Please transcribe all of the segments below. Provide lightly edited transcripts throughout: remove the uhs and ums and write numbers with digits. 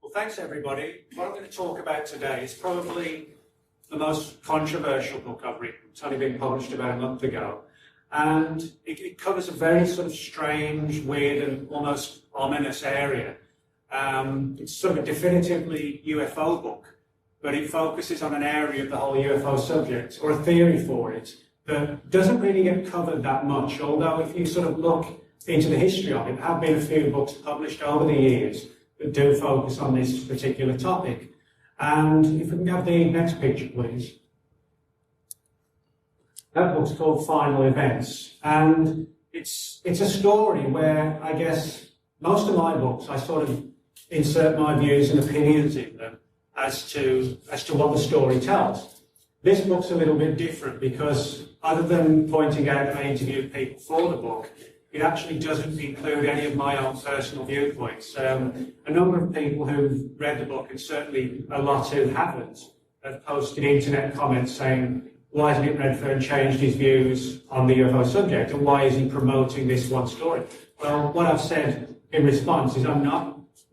Well, thanks everybody. What I'm going to talk about today is probably the most controversial book I've written. It's only been published about a month ago. And it covers a very sort of strange, weird and almost ominous area. It's sort of a definitively UFO book, but it focuses on an area of the whole UFO subject, or a theory for it, that doesn't really get covered that much, although if you sort of look into the history of it, there have been a few books published over the years that do focus on this particular topic. And if we can have the next picture, please. That book's called Final Events, and it's a story where I guess most of my books, I sort of insert my views and opinions in them as to what the story tells. This book's a little bit different because other than pointing out that I interviewed people for the book, it actually doesn't include any of my own personal viewpoints. A number of people who've read the book, and certainly a lot who haven't, have posted internet comments saying, why hasn't it Redfern changed his views on the UFO subject, and why is he promoting this one story? Well, what I've said in response is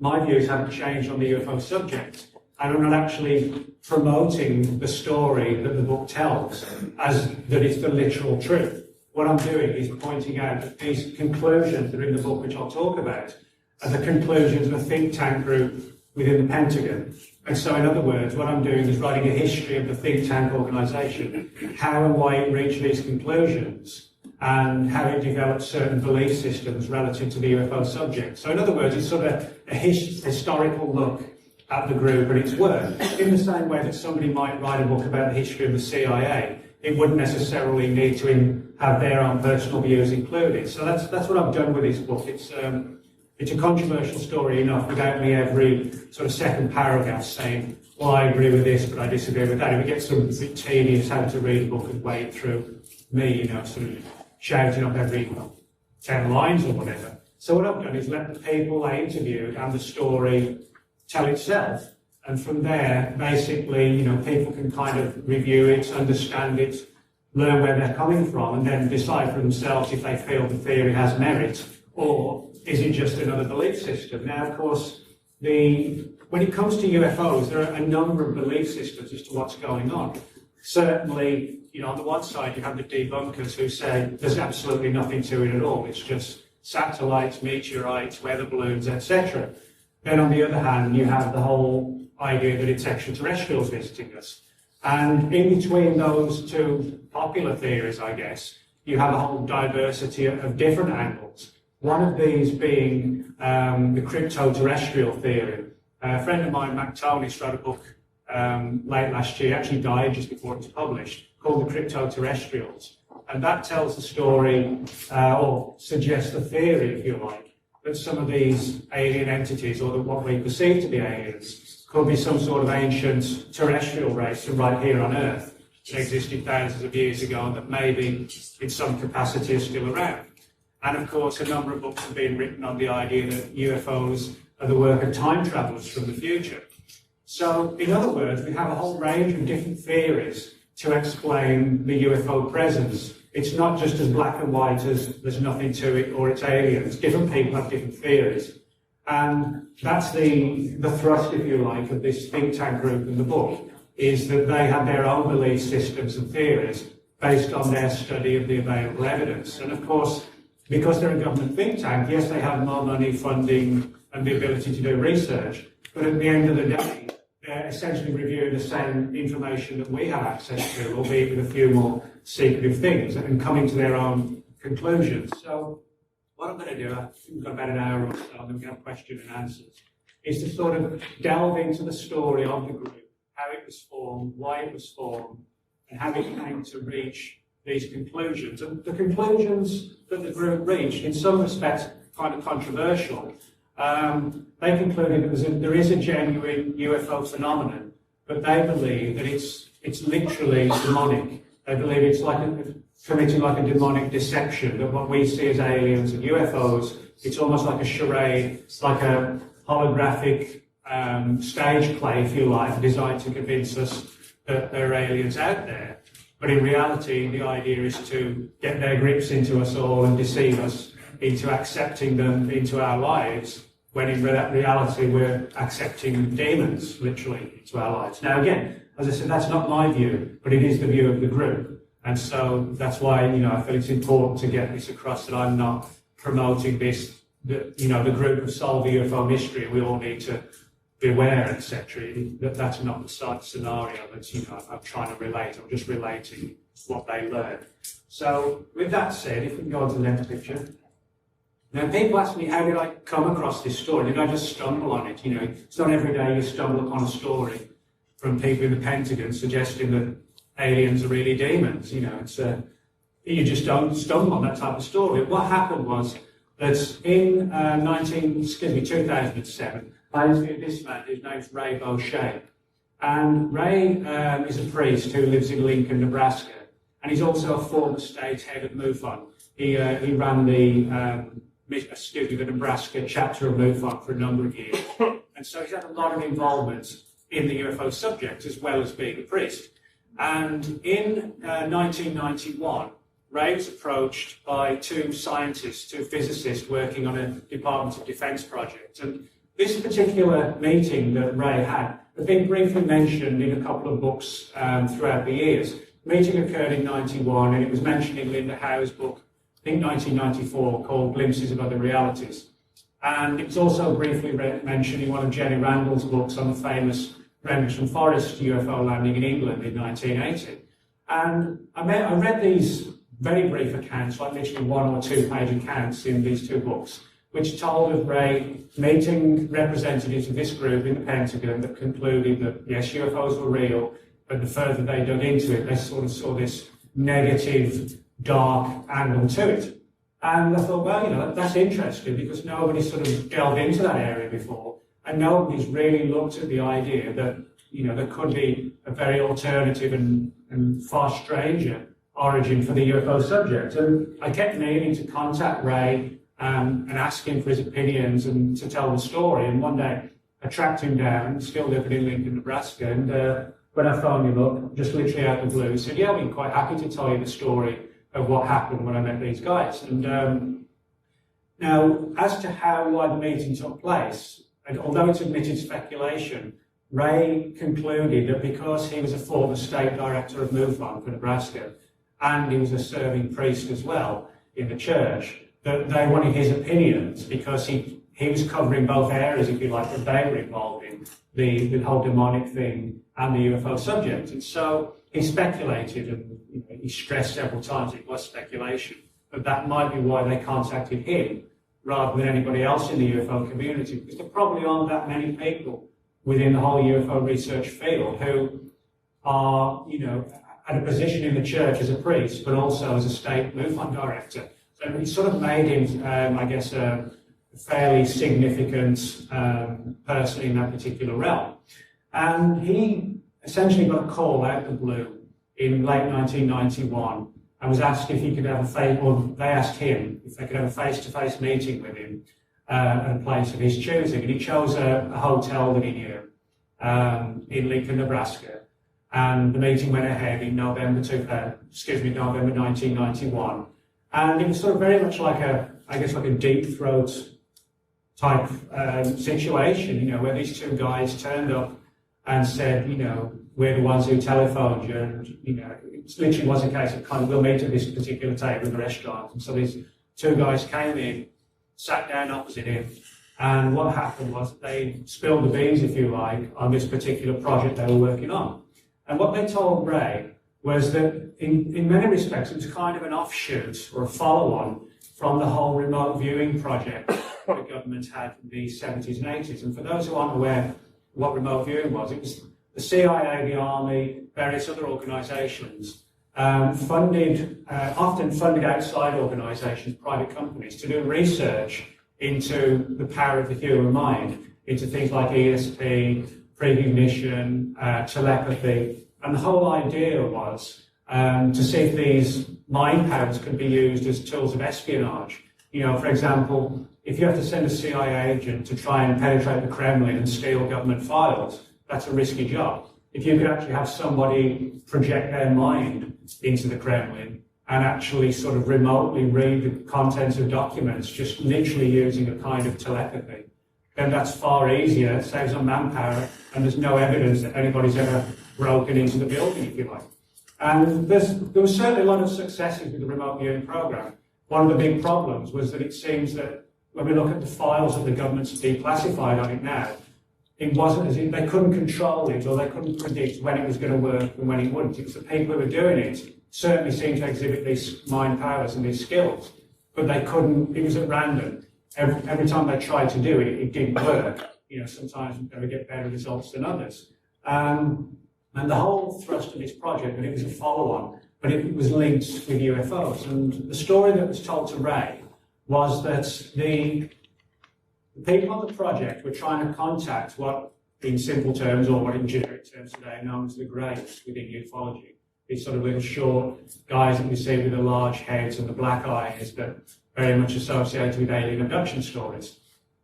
my views haven't changed on the UFO subject, and I'm not actually promoting the story that the book tells as that it's the literal truth. What I'm doing is pointing out that these conclusions that are in the book, which I'll talk about, are the conclusions of a think tank group within the Pentagon. And so, in other words, what I'm doing is writing a history of the think tank organisation, how and why it reached these conclusions, and how it developed certain belief systems relative to the UFO subject. So, in other words, it's sort of a historical look at the group and its work. In the same way that somebody might write a book about the history of the CIA, it wouldn't necessarily need to have their own personal views included. So that's what I've done with this book. It's a controversial story enough without me every sort of second paragraph saying, well, I agree with this, but I disagree with that. It would get sort of a bit tedious having to read a book and wade through me, sort of shouting up every 10 lines or whatever. So what I've done is let the people I interviewed and the story tell itself. And from there, basically, people can kind of review it, understand it, learn where they're coming from, and then decide for themselves if they feel the theory has merit, or is it just another belief system? Now, of course, when it comes to UFOs, there are a number of belief systems as to what's going on. Certainly, on the one side, you have the debunkers who say there's absolutely nothing to it at all. It's just satellites, meteorites, weather balloons, etc. Then, on the other hand, you have the whole idea that it's extraterrestrials visiting us. And in between those two popular theories, I guess, you have a whole diversity of different angles. One of these being the crypto-terrestrial theory. A friend of mine, Mac Tony, wrote a book late last year, actually died just before it was published, called The Crypto-Terrestrials. And that tells the story, or suggests the theory, if you like, that some of these alien entities, or what we perceive to be aliens, could be some sort of ancient terrestrial race from right here on Earth that existed thousands of years ago and that maybe in some capacity is still around. And of course, a number of books have been written on the idea that UFOs are the work of time travelers from the future. So, in other words, we have a whole range of different theories to explain the UFO presence. It's not just as black and white as there's nothing to it or it's aliens. Different people have different theories. And that's the thrust, if you like, of this think tank group in the book, is that they have their own belief systems and theories based on their study of the available evidence. And of course, because they're a government think tank, yes, they have more money, funding, and the ability to do research, but at the end of the day, they're essentially reviewing the same information that we have access to, albeit with a few more secretive things, and coming to their own conclusions. So what I'm going to do, I think we've got about an hour or so, and then we have question and answers, is to sort of delve into the story of the group, how it was formed, why it was formed, and how it came to reach these conclusions. And the conclusions that the group reached, in some respects, kind of controversial. They concluded that there is a genuine UFO phenomenon, but they believe that it's literally demonic. They believe it's committing like a demonic deception, that what we see as aliens and UFOs, it's almost like a charade, it's like a holographic stage play, if you like, designed to convince us that there are aliens out there. But in reality, the idea is to get their grips into us all and deceive us into accepting them into our lives when in reality we're accepting demons, literally, into our lives. Now, again, as I said, that's not my view, but it is the view of the group. And so that's why, I feel it's important to get this across, that I'm not promoting this, the group of solve the UFO mystery, we all need to beware, etc. That's not the scenario that, I'm trying to relate. I'm just relating what they learned. So, with that said, if we can go on to the next picture. Now, people ask me, how did I come across this story? Did I just stumble on it? It's not every day you stumble upon a story from people in the Pentagon suggesting that aliens are really demons. You just don't stumble on that type of story. What happened was that in 2007, I interviewed this man whose name's Ray Beauchesne. And Ray is a priest who lives in Lincoln, Nebraska, and he's also a former state head of MUFON. He ran the Nebraska chapter of MUFON for a number of years. And so he's had a lot of involvement in the UFO subject as well as being a priest. And in 1991, Ray was approached by two scientists, two physicists working on a Department of Defense project. And this particular meeting that Ray had been briefly mentioned in a couple of books throughout the years. The meeting occurred in 91, and it was mentioned in Linda Howe's book, I think 1994, called Glimpses of Other Realities. And it was also briefly mentioned in one of Jenny Randall's books on the famous Rendlesham Forest UFO landing in England in 1980. And I read these very brief accounts, like literally 1 or 2 page accounts in these two books, which told of Ray meeting representatives of this group in the Pentagon that concluded that, yes, UFOs were real, but the further they dug into it, they sort of saw this negative, dark angle to it. And I thought, well, that's interesting because nobody's sort of delved into that area before, and nobody's really looked at the idea that, there could be a very alternative and far stranger origin for the UFO subject. And I kept meaning to contact Ray and ask him for his opinions and to tell the story. And one day I tracked him down, still living in Lincoln, Nebraska, and when I phoned him up, just literally out of the blue, he said, yeah, I'd be quite happy to tell you the story of what happened when I met these guys. And now, as to why the meeting took place, and although it's admitted speculation, Ray concluded that because he was a former state director of MUFON for Nebraska, and he was a serving priest as well in the church, that they wanted his opinions because he was covering both areas, if you like, that they were involved in, the whole demonic thing and the UFO subject. And so he speculated, and he stressed several times it was speculation, but that might be why they contacted him rather than anybody else in the UFO community, because there probably aren't that many people within the whole UFO research field who are, at a position in the church as a priest, but also as a state MUFON director. So it sort of made him, I guess, a fairly significant person in that particular realm. And he essentially got a call out of the blue in late 1991 and was asked if he could have they asked him if they could have a face-to-face meeting with him at a place of his choosing. And he chose a hotel that he knew in Lincoln, Nebraska. And the meeting went ahead in November 1991. And it was sort of very much like a deep throat type situation, where these two guys turned up and said, we're the ones who telephoned you. And, it literally was a case of we'll meet at this particular table in the restaurant. And so these two guys came in, sat down opposite him. And what happened was they spilled the beans, if you like, on this particular project they were working on. And what they told Ray was that in many respects it was kind of an offshoot or a follow-on from the whole remote viewing project the government had in the 70s and 80s. And for those who aren't aware what remote viewing was, it was the CIA, the Army, various other organisations often funded outside organisations, private companies, to do research into the power of the human mind, into things like ESP, precognition, telepathy. And the whole idea was to see if these mind powers could be used as tools of espionage. For example, if you have to send a CIA agent to try and penetrate the Kremlin and steal government files, that's a risky job. If you could actually have somebody project their mind into the Kremlin and actually sort of remotely read the contents of documents, just literally using a kind of telepathy, then that's far easier, saves on manpower, and there's no evidence that anybody's ever broken into the building, if you like. And there was certainly a lot of successes with the remote viewing program. One of the big problems was that it seems that when we look at the files that the government's declassified on it now, it wasn't as if they couldn't control it or they couldn't predict when it was going to work and when it wouldn't. It was the people who were doing it certainly seemed to exhibit these mind powers and these skills, but they couldn't, it was at random. Every time they tried to do it, it didn't work. You know, sometimes they would get better results than others. And the whole thrust of this project, and it was a follow-on, but it was linked with UFOs. And the story that was told to Ray was that the people on the project were trying to contact what, in simple terms, or what in generic terms today, are known as the Greys within ufology. These sort of little short guys that we see with the large heads and the black eyes that very much associated with alien abduction stories.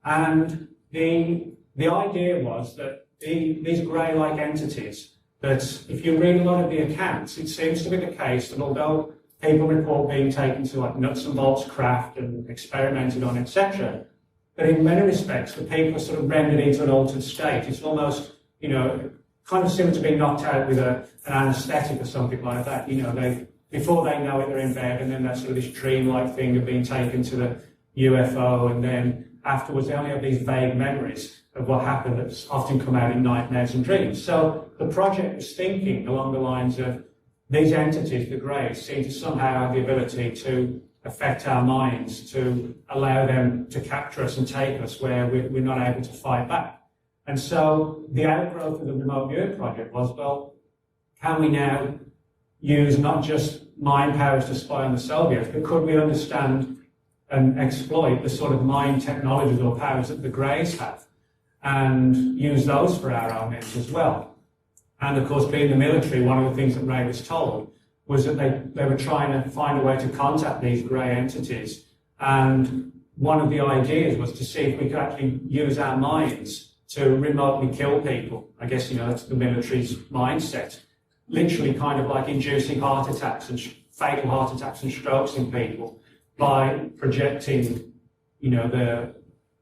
And the idea was that these grey-like entities, that if you read a lot of the accounts, it seems to be the case that although people report being taken to like nuts and bolts craft and experimented on, etc., but in many respects, the people are sort of rendered into an altered state. It's almost, you know, kind of similar to being knocked out with an anaesthetic or something like that. You know, before they know it, they're in bed, and then that's sort of this dreamlike thing of being taken to the UFO, and then afterwards they only have these vague memories of what happened that's often come out in nightmares and dreams. So the project was thinking along the lines of these entities, the Greys, seem to somehow have the ability to affect our minds, to allow them to capture us and take us where we're not able to fight back. And so the outgrowth of the remote viewing project was, well, can we now use not just mind powers to spy on the Soviets, but could we understand and exploit the sort of mind technologies or powers that the Greys have and use those for our own ends as well? And of course, being the military, one of the things that Ray was told was that they were trying to find a way to contact these grey entities. And one of the ideas was to see if we could actually use our minds to remotely kill people. I guess, you know, that's the military's mindset. Literally kind of like inducing heart attacks and fatal heart attacks and strokes in people by projecting, you know,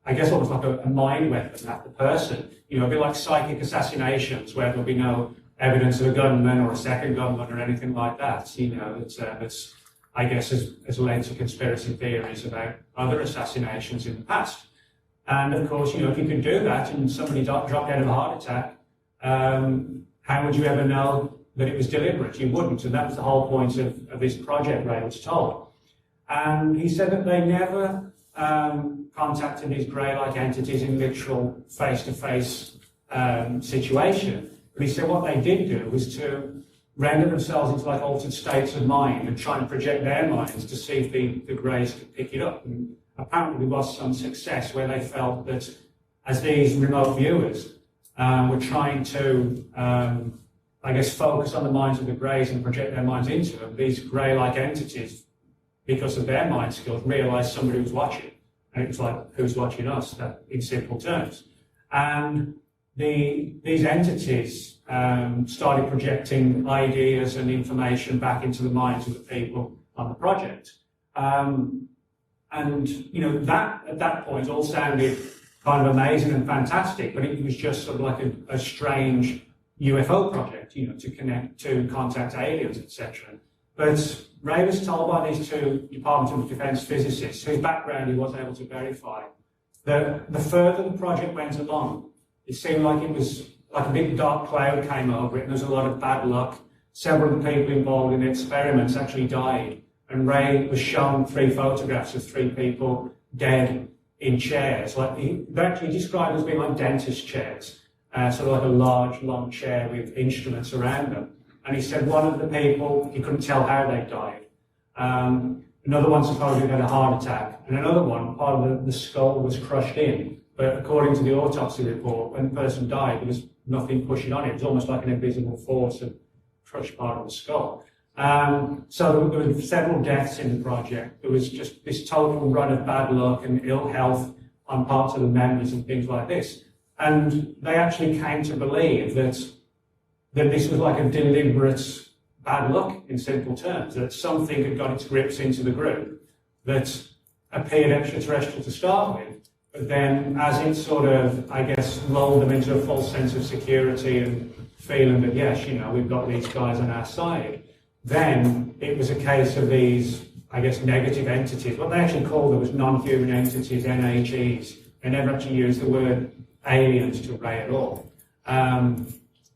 I guess almost like a mind weapon at the person. You know, a bit like psychic assassinations where there'll be no evidence of a gunman or a second gunman or anything like that. You know, that's I guess, has led to conspiracy theories about other assassinations in the past. And of course, you know, if you could do that and somebody dropped dead of a heart attack, how would you ever know that it was deliberate? You wouldn't, and that was the whole point of this project, Ray was told. And he said that they never contacted these grey-like entities in literal face-to-face situation. But he said what they did do was to render themselves into like altered states of mind and try and project their minds to see if the greys could pick it up. And apparently there was some success where they felt that as these remote viewers were trying to, I guess, focus on the minds of the greys and project their minds into them, these grey-like entities, because of their mind skills, realised somebody was watching. And it was like, who's watching us, that, in simple terms. And these entities started projecting ideas and information back into the minds of the people on the project. And, you know, that at that point all sounded kind of amazing and fantastic, but it was just sort of like a strange UFO project, you know, to connect, to contact aliens, etc. But Ray was told by these two Department of Defense physicists, whose background he was able to verify, that the further the project went along, it seemed like it was like a big dark cloud came over it, and there was a lot of bad luck. Several of the people involved in the experiments actually died, and Ray was shown 3 photographs of 3 people dead in chairs. Like they're actually described as being like dentist chairs, sort of like a large, long chair with instruments around them. And he said one of the people, he couldn't tell how they died. Another one supposedly had a heart attack, and another one, part of the skull was crushed in. But according to the autopsy report, when the person died, there was nothing pushing on it. It was almost like an invisible force had crushed part of the skull. So there were several deaths in the project. There was just this total run of bad luck and ill health on parts of the members and things like this. And they actually came to believe that this was like a deliberate bad luck, in simple terms, that something had got its grips into the group that appeared extraterrestrial to start with, But then as it sort of, I guess, lulled them into a false sense of security and feeling that, yes, you know, we've got these guys on our side, then it was a case of these, I guess, negative entities. What they actually called them was non-human entities, NHEs. They never actually used the word aliens to Ray at all.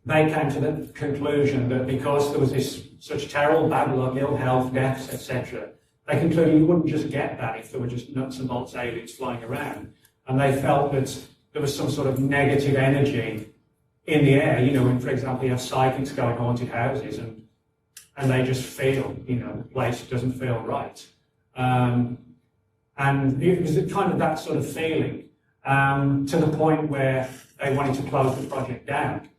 They came to the conclusion that because there was this such terrible bad luck, ill health, deaths, etc., they concluded you wouldn't just get that if there were just nuts and bolts aliens flying around. And they felt that there was some sort of negative energy in the air. You know, when, for example, you have psychics go in haunted houses and they just feel, you know, the place doesn't feel right. And it was kind of that sort of feeling to the point where they wanted to close the project down.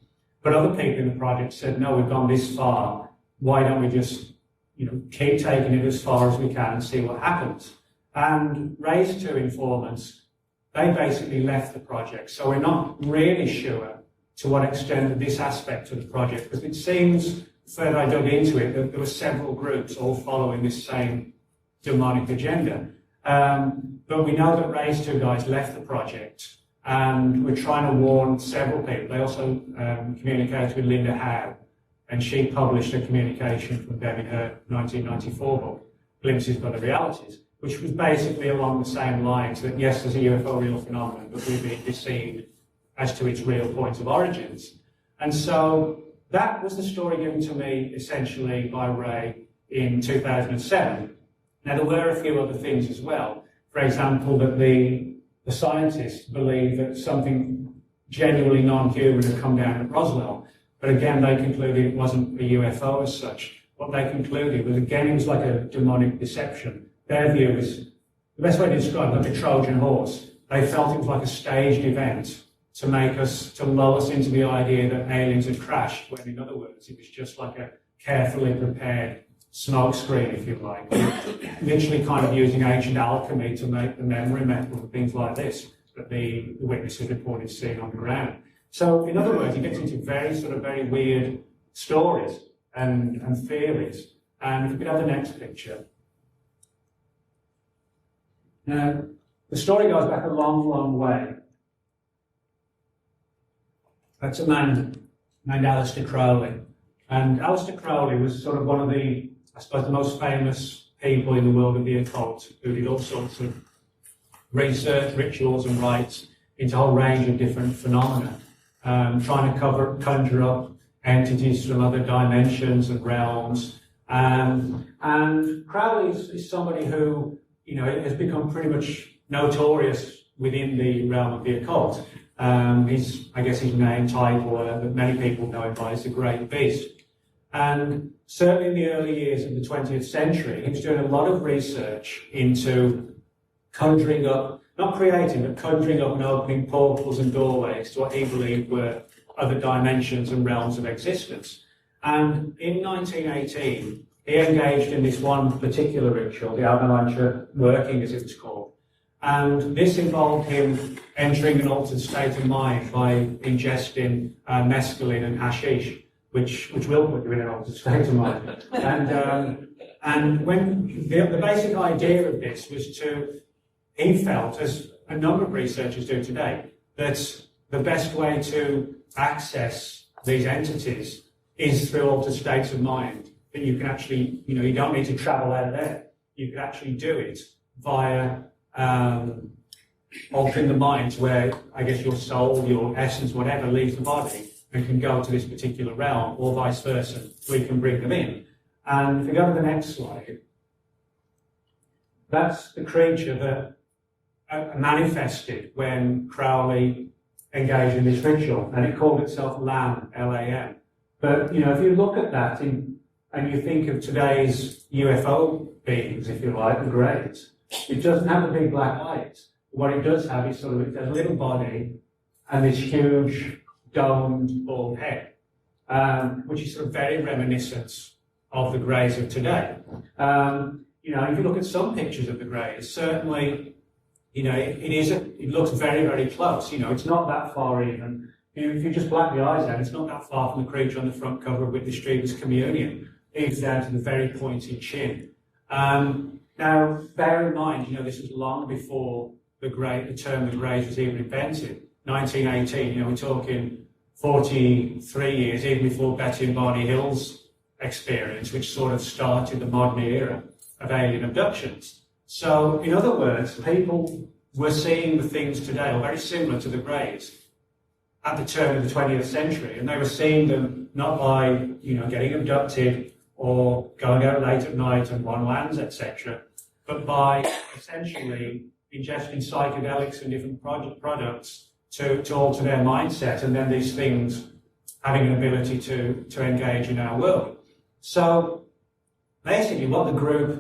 But other people in the project said, no, we've gone this far. Why don't we just, you know, keep taking it as far as we can and see what happens? And Ray's two informants, they basically left the project. So we're not really sure to what extent this aspect of the project, because it seems, further I dug into it, that there were several groups all following this same demonic agenda. But we know that Ray's two guys left the project, and we're trying to warn several people. They also communicated with Linda Howe, and she published a communication from them in her 1994 book, Glimpses by the Realities, which was basically along the same lines that, yes, there's a UFO real phenomenon, but we've been deceived as to its real point of origins. And so that was the story given to me, essentially, by Ray in 2007. Now, there were a few other things as well. For example, that the scientists believed that something genuinely non-human had come down at Roswell. But again, they concluded it wasn't a UFO as such. What they concluded was, again, it was like a demonic deception. Their view is, the best way to describe it, like a Trojan horse. They felt it was like a staged event to make us, to lull us into the idea that aliens had crashed, when in other words, it was just like a carefully prepared smoke screen, if you like, literally kind of using ancient alchemy to make the memory metal and things like this that the witnesses reported seeing on the ground. So, in other words, it gets into very sort of very weird stories and theories. And if we could have the next picture. Now, the story goes back a long, long way. That's a man named Aleister Crowley. And Aleister Crowley was sort of one of the, I suppose, the most famous people in the world of the occult, who did all sorts of research, rituals and rites into a whole range of different phenomena, trying to conjure up entities from other dimensions and realms. And Crowley is somebody who, you know, has become pretty much notorious within the realm of the occult. I guess his name title that many people know him by is the Great Beast. And certainly in the early years of the 20th century, he was doing a lot of research into conjuring up, not creating, but conjuring up and opening portals and doorways to what he believed were other dimensions and realms of existence. And in 1918, he engaged in this one particular ritual, the Avalanche working, as it was called. And this involved him entering an altered state of mind by ingesting mescaline and hashish, which will put you in an altered state of mind. And when the basic idea of this was he felt, as a number of researchers do today, that the best way to access these entities is through altered states of mind. That you can actually, you know, you don't need to travel out there. You can actually do it via altering the mind where, I guess, your soul, your essence, whatever, leaves the body and can go to this particular realm, or vice versa. We can bring them in. And if we go to the next slide, that's the creature that manifested when Crowley engaged in this ritual, and it called itself LAM, L-A-M. But, you know, if you look at that and you think of today's UFO beings, if you like, the greys, it doesn't have the big black eyes. What it does have is sort of, it has a little body and this huge domed bald head, which is sort of very reminiscent of the greys of today. You know, if you look at some pictures of the greys, certainly, you know, it looks very, very close. You know, it's not that far even. If you just black the eyes out, it's not that far from the creature on the front cover of Witness Streamer's Communion, even down to the very pointed chin. Now, bear in mind, you know, this was long before the term the Greys was even invented. 1918, we're talking 43 years, even before Betty and Barney Hill's experience, which sort of started the modern era of alien abductions. So, in other words, people were seeing the things today, or very similar to the Greys, at the turn of the 20th century, and they were seeing them not by, getting abducted or going out late at night on one lands, etc., but by essentially ingesting psychedelics and different products to alter their mindset, and then these things having an ability to engage in our world. So basically what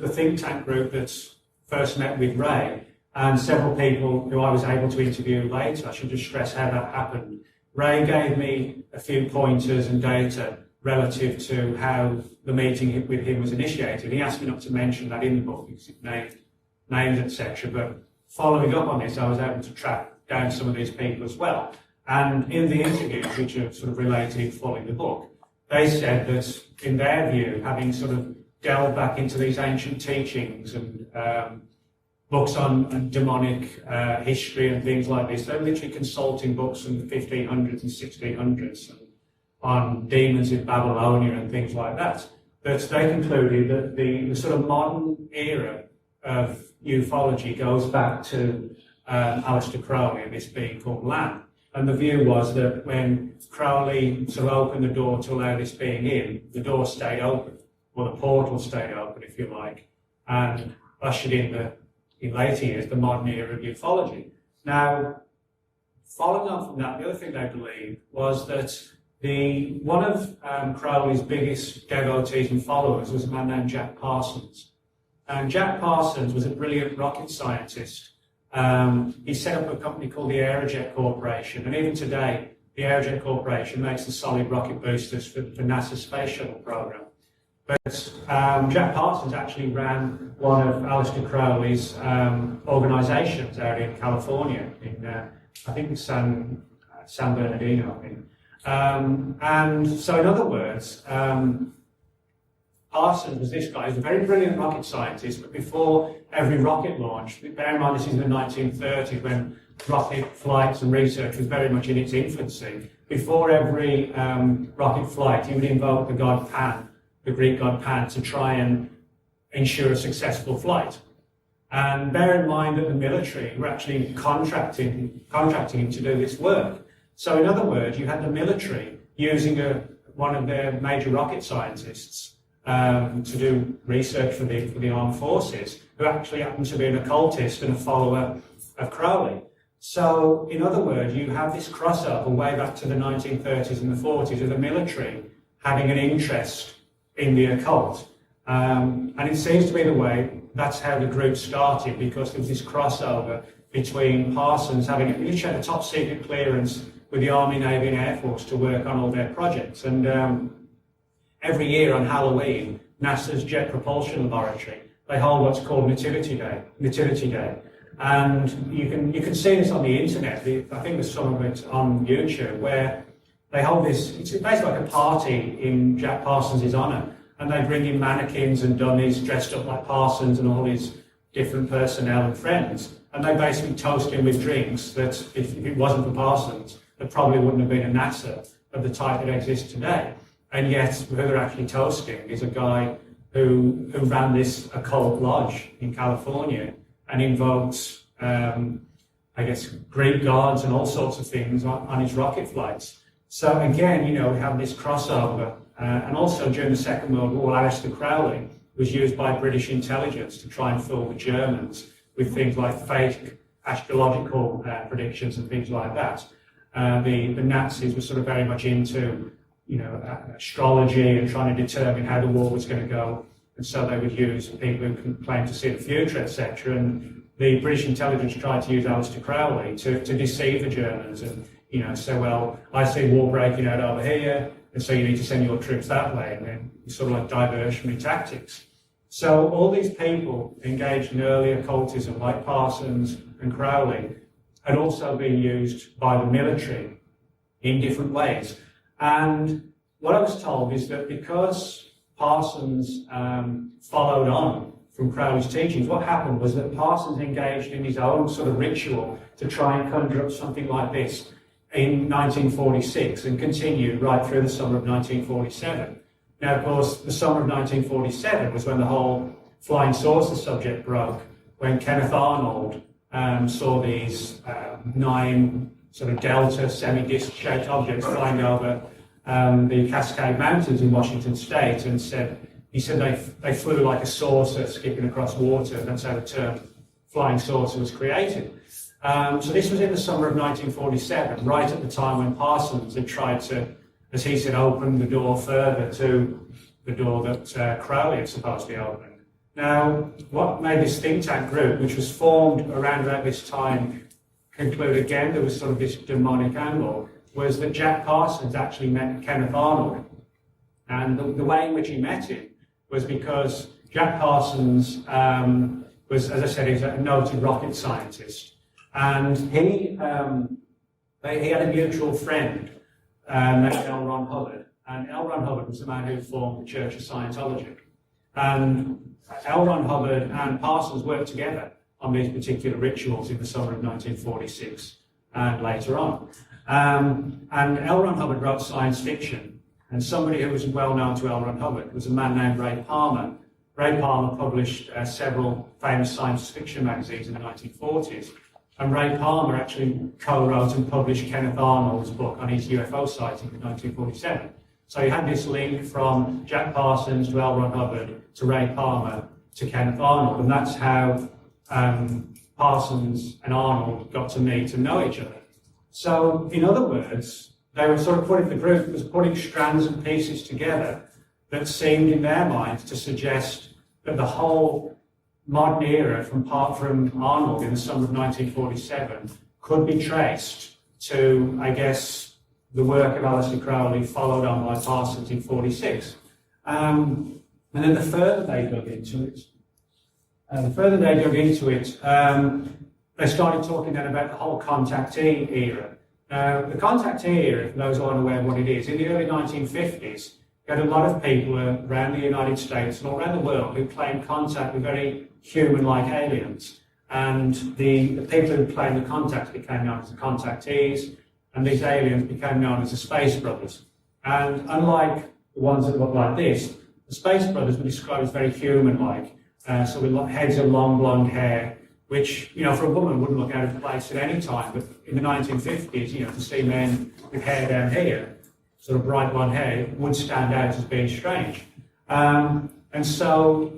the think tank group that's first met with Ray, and several people who I was able to interview later, I should just stress how that happened. Ray gave me a few pointers and data relative to how the meeting with him was initiated. He asked me not to mention that in the book because it named names, etc. But following up on this, I was able to track down some of these people as well. And in the interviews, which are sort of related in full in the book, they said that, in their view, having sort of delved back into these ancient teachings and books on demonic history and things like this, they're literally consulting books from the 1500s and 1600s on demons in Babylonia and things like that, that they concluded that the sort of modern era of ufology goes back to Aleister Crowley and this being called Lamb. And the view was that when Crowley sort of opened the door to allow this being in, the door stayed open, or the portal stayed open, if you like, and ushered in later years, the modern era of ufology. Now, following on from that, the other thing they believed was that one of Crowley's biggest devotees and followers was a man named Jack Parsons. And Jack Parsons was a brilliant rocket scientist. He set up a company called the Aerojet Corporation, and even today, the Aerojet Corporation makes the solid rocket boosters for NASA's space shuttle program. But Jack Parsons actually ran one of Aleister Crowley's organizations out in California, in I think it's San Bernardino. And so, in other words, Parsons was this guy. He was a very brilliant rocket scientist, but before every rocket launch, bear in mind this is in the 1930s when rocket flights and research was very much in its infancy. Before every rocket flight, he would invoke the god Pan, the Greek god Pan, to try and ensure a successful flight. And bear in mind that the military were actually contracting him to do this work. So in other words, you had the military using one of their major rocket scientists to do research for the armed forces, who actually happened to be an occultist and a follower of Crowley. So, in other words, you have this crossover way back to the 1930s and the 40s of the military having an interest in the occult. And it seems to be the way that's how the group started, because there was this crossover between Parsons having literally had a top secret clearance with the Army, Navy and Air Force to work on all their projects. And every year on Halloween, NASA's Jet Propulsion Laboratory, they hold what's called Nativity Day. And you can see this on the internet. I think there's some of it on YouTube, where they hold this, it's basically like a party in Jack Parsons' honour, and they bring in mannequins and dummies dressed up like Parsons and all his different personnel and friends, and they basically toast him with drinks that, if it wasn't for Parsons, there probably wouldn't have been a NASA of the type that exists today. And yet, who they're actually toasting is a guy who ran this occult lodge in California and invoked, Greek gods and all sorts of things on his rocket flights. So again, we have this crossover. And also during the Second World War, Aleister Crowley was used by British intelligence to try and fool the Germans with things like fake astrological predictions and things like that. The Nazis were sort of very much into astrology and trying to determine how the war was going to go. And so they would use people who can claim to see the future, etc. And the British intelligence tried to use Aleister Crowley to deceive the Germans and, say, well, I see war breaking out over here, and so you need to send your troops that way, and then sort of like diversionary tactics. So all these people engaged in early occultism, like Parsons and Crowley, had also been used by the military in different ways. And what I was told is that because Parsons followed on from Crowley's teachings. What happened was that Parsons engaged in his own sort of ritual to try and conjure up something like this in 1946 and continued right through the summer of 1947. Now, of course, the summer of 1947 was when the whole flying saucer subject broke, when Kenneth Arnold saw these 9 sort of delta semi-disc shaped objects flying over the Cascade Mountains in Washington State, and he said they flew like a saucer skipping across water. That's how the term flying saucer was created. So this was in the summer of 1947, right at the time when Parsons had tried to, as he said, open the door further to the door that Crowley had supposedly opened. Now, what made this think tank group, which was formed around about this time, conclude again there was sort of this demonic angle, was that Jack Parsons actually met Kenneth Arnold. And the way in which he met him was because Jack Parsons was, as I said, he was a noted rocket scientist. And he had a mutual friend named L. Ron Hubbard. And L. Ron Hubbard was the man who formed the Church of Scientology. And L. Ron Hubbard and Parsons worked together on these particular rituals in the summer of 1946 and later on. And L. Ron Hubbard wrote science fiction, and somebody who was well known to L. Ron Hubbard was a man named Ray Palmer. Ray Palmer published several famous science fiction magazines in the 1940s, and Ray Palmer actually co-wrote and published Kenneth Arnold's book on his UFO sighting in 1947. So you had this link from Jack Parsons to L. Ron Hubbard to Ray Palmer to Kenneth Arnold, and that's how Parsons and Arnold got to meet and know each other. So, in other words, they were sort of the group was putting strands and pieces together that seemed in their minds to suggest that the whole modern era from Arnold in the summer of 1947 could be traced to, I guess, the work of Aleister Crowley followed on by Parsons in 46. And then the further they dug into it, they started talking then about the whole contactee era. The contactee era, for those who aren't aware of what it is, in the early 1950s, you had a lot of people around the United States and all around the world who claimed contact with very human-like aliens. And the people who claimed the contact became known as the contactees, and these aliens became known as the Space Brothers. And unlike the ones that look like this, the Space Brothers were described as very human-like, so with heads of long blonde hair, which, for a woman wouldn't look out of place at any time, but in the 1950s, to see men with hair down here, sort of bright blonde hair, would stand out as being strange. And so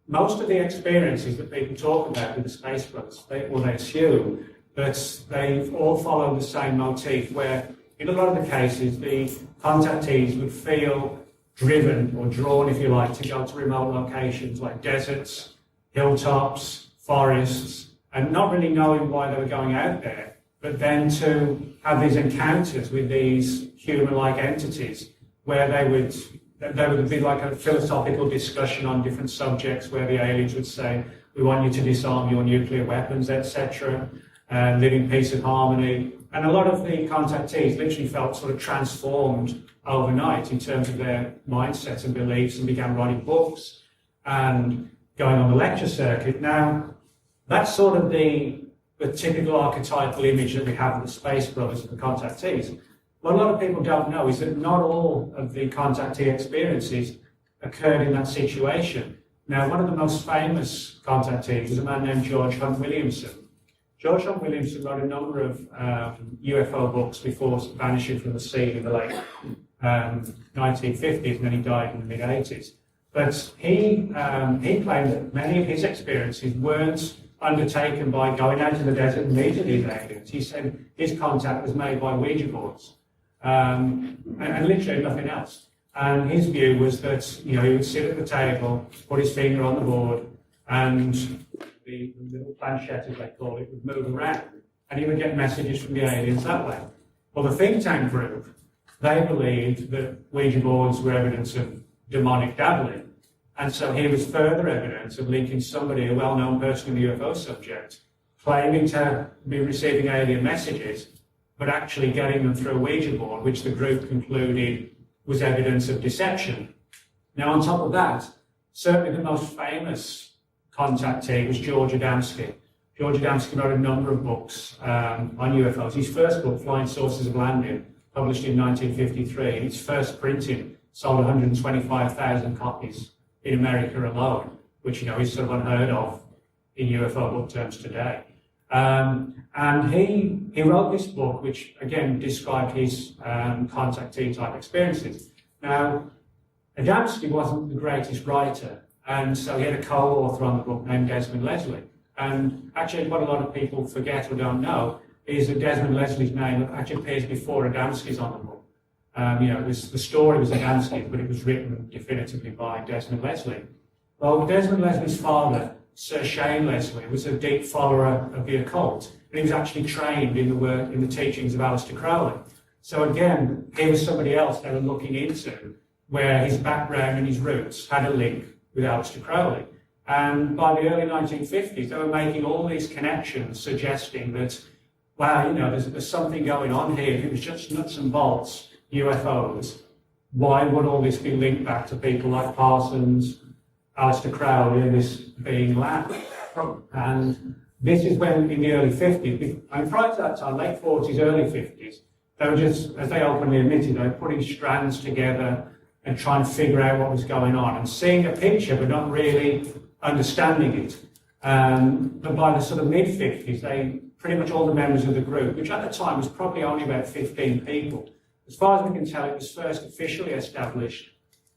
most of the experiences that people talk about with the Space Brothers, they assume that they all follow the same motif, where in a lot of the cases, the contactees would feel driven or drawn, if you like, to go to remote locations like deserts, hilltops, forests, and not really knowing why they were going out there, but then to have these encounters with these human-like entities where they would be like a philosophical discussion on different subjects where the aliens would say, we want you to disarm your nuclear weapons, etc., live in peace and harmony. And a lot of the contactees literally felt sort of transformed overnight in terms of their mindsets and beliefs, and began writing books and going on the lecture circuit. Now, that's sort of the typical archetypal image that we have of the Space Brothers and the contactees. What a lot of people don't know is that not all of the contactee experiences occurred in that situation. Now, one of the most famous contactees was a man named George Hunt Williamson. George Hunt Williamson wrote a number of UFO books before vanishing from the scene in the late 1950s, and then he died in the mid-80s. But he claimed that many of his experiences weren't undertaken by going out to the desert and meeting these aliens. He said his contact was made by Ouija boards, and literally nothing else. And his view was that, he would sit at the table, put his finger on the board, and the little planchette, as they call it, would move around, and he would get messages from the aliens that way. Well, the think tank group, they believed that Ouija boards were evidence of demonic dabbling. And so here was further evidence of linking somebody, a well-known person in the UFO subject, claiming to be receiving alien messages, but actually getting them through a Ouija board, which the group concluded was evidence of deception. Now, on top of that, certainly the most famous contactee was George Adamski. George Adamski wrote a number of books on UFOs. His first book, Flying Saucers of Landing, published in 1953, and its first printing sold 125,000 copies in America alone, which, is sort of unheard of in UFO book terms today. And he wrote this book, which again described his contactee type experiences. Now, Adamski wasn't the greatest writer, and so he had a co-author on the book named Desmond Leslie. And actually, what a lot of people forget or don't know is that Desmond Leslie's name actually appears before Adamski's on the book. The story was Adamski, but it was written definitively by Desmond Leslie. Well, Desmond Leslie's father, Sir Shane Leslie, was a deep follower of the occult, and he was actually trained in the teachings of Aleister Crowley. So again, he was somebody else they were looking into, where his background and his roots had a link with Aleister Crowley. And by the early 1950s, they were making all these connections, suggesting that, wow, there's something going on here. If it was just nuts and bolts UFOs, why would all this be linked back to people like Parsons, Aleister Crowley, and this being lab? And this is when, in the early 50s, and prior to that time, late 40s, early 50s, they were just, as they openly admitted, they were putting strands together and trying to figure out what was going on and seeing a picture but not really understanding it. But by the sort of mid-50s, pretty much all the members of the group, which at the time was probably only about 15 people, as far as we can tell, it was first officially established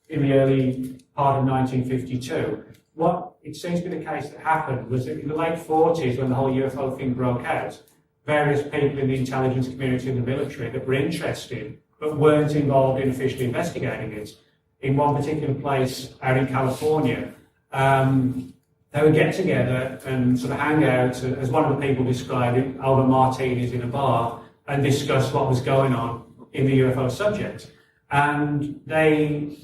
in the early part of 1952. What it seems to be the case that happened was that in the late 40s, when the whole UFO thing broke out, various people in the intelligence community and the military that were interested but weren't involved in officially investigating it. In one particular place out in California, they would get together and sort of hang out, as one of the people described it, over martinis in a bar, and discuss what was going on in the UFO subject. And they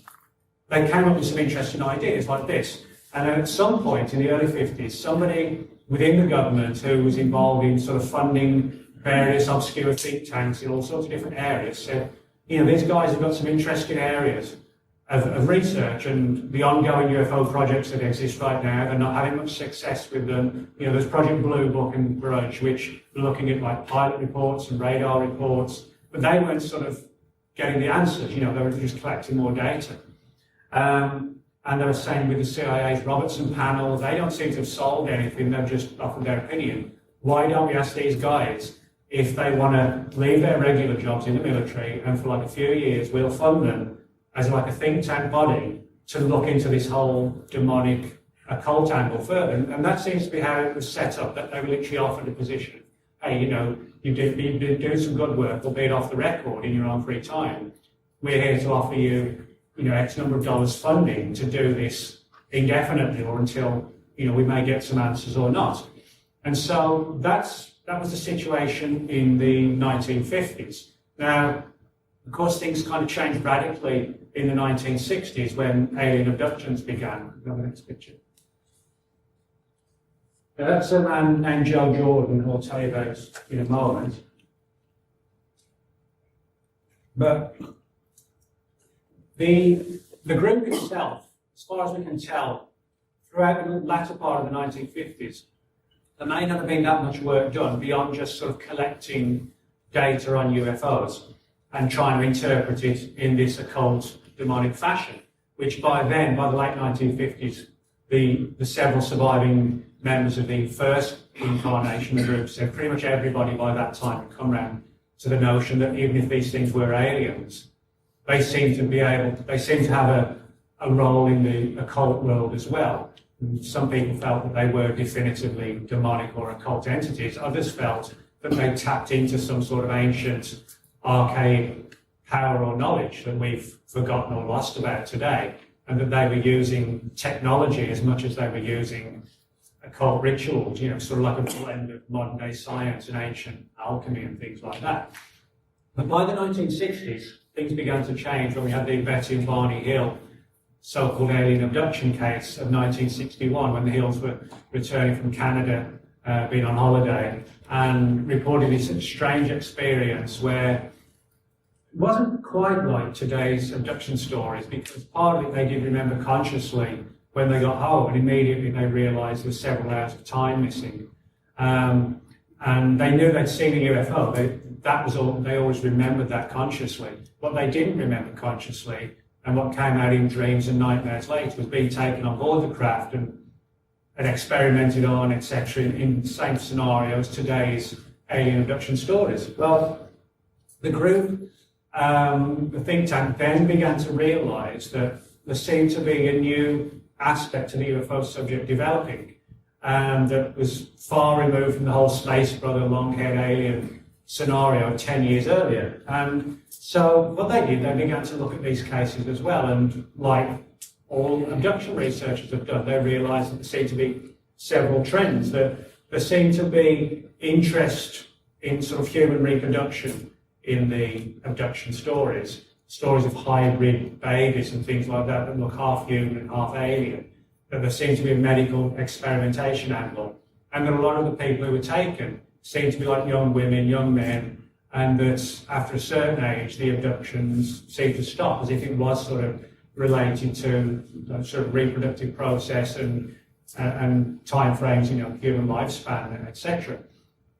came up with some interesting ideas like this. And at some point in the early 50s, somebody within the government who was involved in sort of funding various obscure think tanks in all sorts of different areas said, these guys have got some interesting areas of research, and the ongoing UFO projects that exist right now, they're not having much success with them. There's Project Blue Book and Grudge, which were looking at like pilot reports and radar reports, but they weren't sort of getting the answers, they were just collecting more data. And they were saying with the CIA's Robertson panel, they don't seem to have solved anything, they've just offered their opinion. Why don't we ask these guys if they want to leave their regular jobs in the military, and for like a few years we'll fund them as like a think tank body to look into this whole demonic occult angle further. And that seems to be how it was set up, that they were literally offered a position. Hey, you did do some good work, albeit off the record, in your own free time. We're here to offer you, X number of dollars funding to do this indefinitely, or until, we may get some answers or not. And so that was the situation in the 1950s. Now, of course, things kind of changed radically in the 1960s when alien abductions began. Go to the next picture. Now, that's a man named Joe Jordan, who I'll tell you about in a moment. But the group itself, as far as we can tell, throughout the latter part of the 1950s, there may not have been that much work done beyond just sort of collecting data on UFOs and trying to interpret it in this occult, demonic fashion, which by the late 1950s, the several surviving members of the first incarnation of the group said pretty much everybody by that time had come around to the notion that even if these things were aliens, they seem to have a role in the occult world as well. And some people felt that they were definitively demonic or occult entities. Others felt that they tapped into some sort of ancient, archaic power or knowledge that we've forgotten or lost about today, and that they were using technology as much as they were using occult rituals, sort of like a blend of modern day science and ancient alchemy and things like that. But by the 1960s, things began to change when we had the Betty and Barney Hill so-called alien abduction case of 1961, when the Hills were returning from Canada, being on holiday, and reported this strange experience where it wasn't quite like today's abduction stories, because part of it they did remember consciously, when they got home, and immediately they realised there were several hours of time missing. And they knew they'd seen a UFO. That was all. They always remembered that consciously. What they didn't remember consciously, and what came out in dreams and nightmares later, was being taken on board the craft and experimented on, etc., in the same scenario as today's alien abduction stories. Well, the group, the think tank, then began to realise that there seemed to be a new aspect to the UFO subject developing, that was far removed from the whole space brother, long-haired alien scenario 10 years earlier. And so what they did, they began to look at these cases as well, and like all abduction researchers have done, they realised that there seemed to be several trends, that there seemed to be interest in sort of human reproduction in the abduction stories of hybrid babies and things like that that look half human and half alien, that there seemed to be a medical experimentation angle, and that a lot of the people who were taken seemed to be like young women, young men, and that after a certain age the abductions seemed to stop, as if it was sort of related to the sort of reproductive process and timeframes, human lifespan, etc.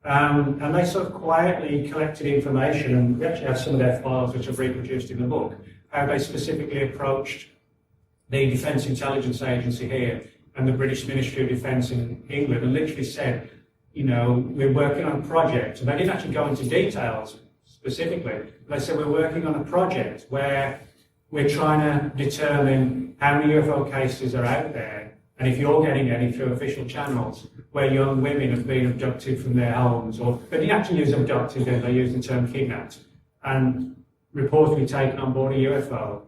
And they sort of quietly collected information, and we actually have some of their files which are reproduced in the book, how they specifically approached the Defence Intelligence Agency here and the British Ministry of Defence in England, and literally said, we're working on a project. And they didn't actually go into details specifically. They said, we're working on a project where we're trying to determine how many UFO cases are out there, and if you're getting any through official channels, where young women have been abducted from their homes, or they didn't actually use abducted, they used the term kidnapped, and reportedly taken on board a UFO,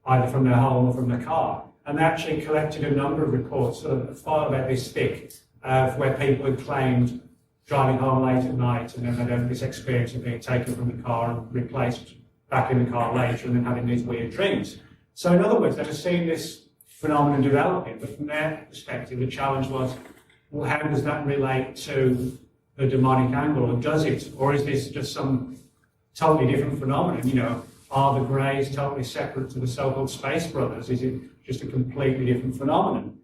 either from their home or from their car. And they actually collected a number of reports, sort of a file about this thick, where people had claimed driving home late at night and then had this experience of being taken from the car and replaced back in the car later, and then having these weird dreams. So in other words, they've seen this phenomenon developing, but from their perspective, the challenge was, well, how does that relate to the demonic angle, or does it? Or is this just some totally different phenomenon? Are the Greys totally separate to the so-called Space Brothers? Is it just a completely different phenomenon?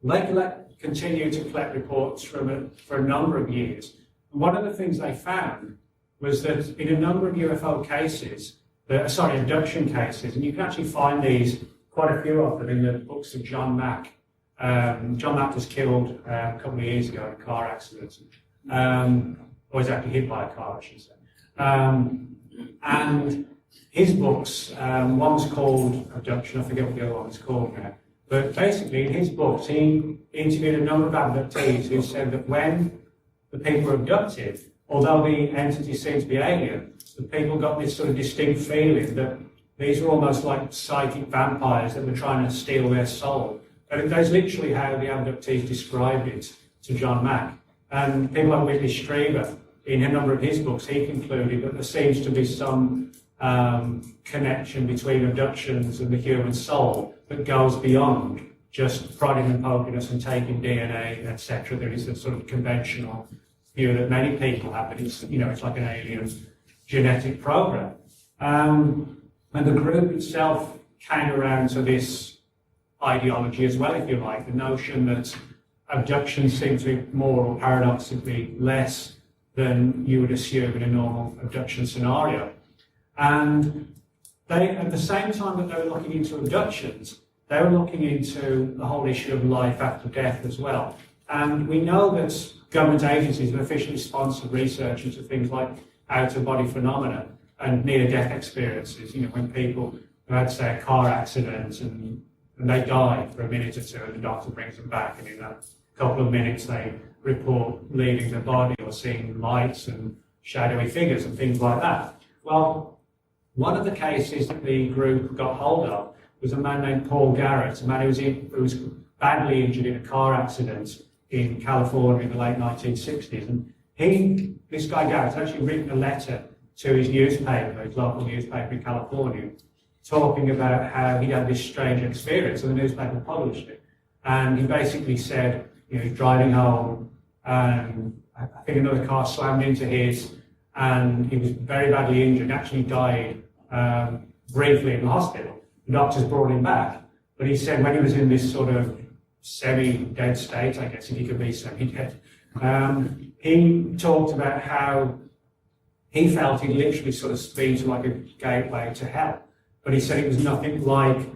They continue to collect reports for a number of years. And one of the things they found was that in a number of UFO cases, abduction cases, and you can actually find these, quite a few of them, in the books of John Mack. John Mack was killed a couple of years ago in a car accident, or was actually hit by a car, I should say. And his books, one's called Abduction, I forget what the other one's called now, but basically in his books he interviewed a number of abductees who said that when the people were abducted, although the entity seemed to be alien, the people got this sort of distinct feeling that these were almost like psychic vampires that were trying to steal their soul. And that's literally how the abductees described it to John Mack. And people like Whitley Strieber, in a number of his books, he concluded that there seems to be some connection between abductions and the human soul that goes beyond just prodding and poking us and taking DNA, etc. There is a sort of conventional view that many people have, but it's like an alien genetic program. And the group itself came around to this ideology as well, if you like, the notion that abductions seem to be more, or paradoxically less, than you would assume in a normal abduction scenario. And they, at the same time that they were looking into abductions, they were looking into the whole issue of life after death as well. And we know that government agencies have officially sponsored research into things like out-of-body phenomena and near-death experiences. When people have had, say, a car accident and they die for a minute or two, and the doctor brings them back, and in that couple of minutes they report leaving the body or seeing lights and shadowy figures and things like that. Well, one of the cases that the group got hold of was a man named Paul Garrett, a man who was badly injured in a car accident in California in the late 1960s. And this guy Garrett, has actually written a letter to his newspaper, his local newspaper in California, talking about how he had this strange experience, and the newspaper published it. And he basically said, he's driving home, and I think another car slammed into his, and he was very badly injured, actually died briefly in the hospital. The doctors brought him back, But he said when he was in this sort of semi-dead state, I guess, if he could be semi-dead, he talked about how he felt he'd literally sort of been to like a gateway to hell. But he said it was nothing like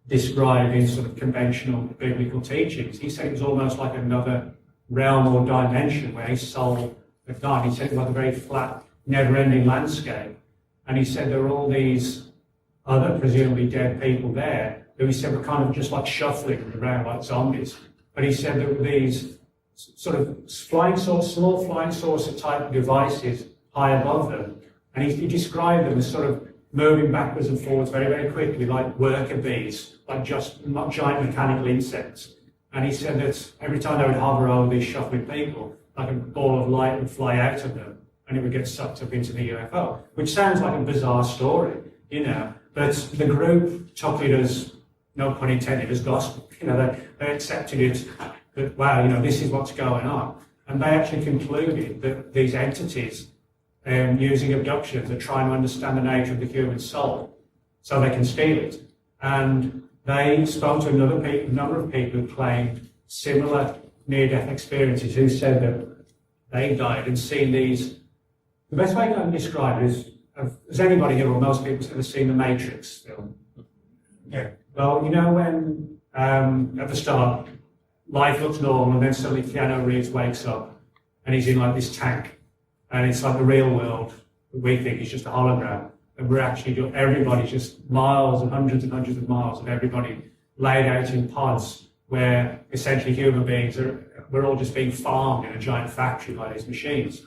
described in sort of conventional biblical teachings. He said it was almost like another realm or dimension where his soul had gone. He said it was like a very flat, never-ending landscape. And he said there were all these other presumably dead people there who he said were kind of just like shuffling around like zombies. But he said there were these sort of small flying saucer type devices high above them. And he described them as sort of moving backwards and forwards very, very quickly, like worker bees, like just giant mechanical insects. And he said that every time they would hover over these shuffling people, like a ball of light would fly out of them and it would get sucked up into the UFO, which sounds like a bizarre story, you know. But the group took it as, no pun intended, as gospel. You know, they accepted it that, wow, you know, this is what's going on. And they actually concluded that these entities, using abductions, are trying to understand the nature of the human soul so they can steal it. And they spoke to a number of people who claimed similar near-death experiences, who said that they died and seen these. The best way I can describe it is, has anybody here or most people ever seen the Matrix film? Yeah. Well, you know when at the start life looks normal and then suddenly Keanu Reeves wakes up and he's in like this tank and it's like the real world that we think is just a hologram, and we're actually everybody's just miles and hundreds of miles of everybody laid out in pods where essentially human beings we're all just being farmed in a giant factory by these machines.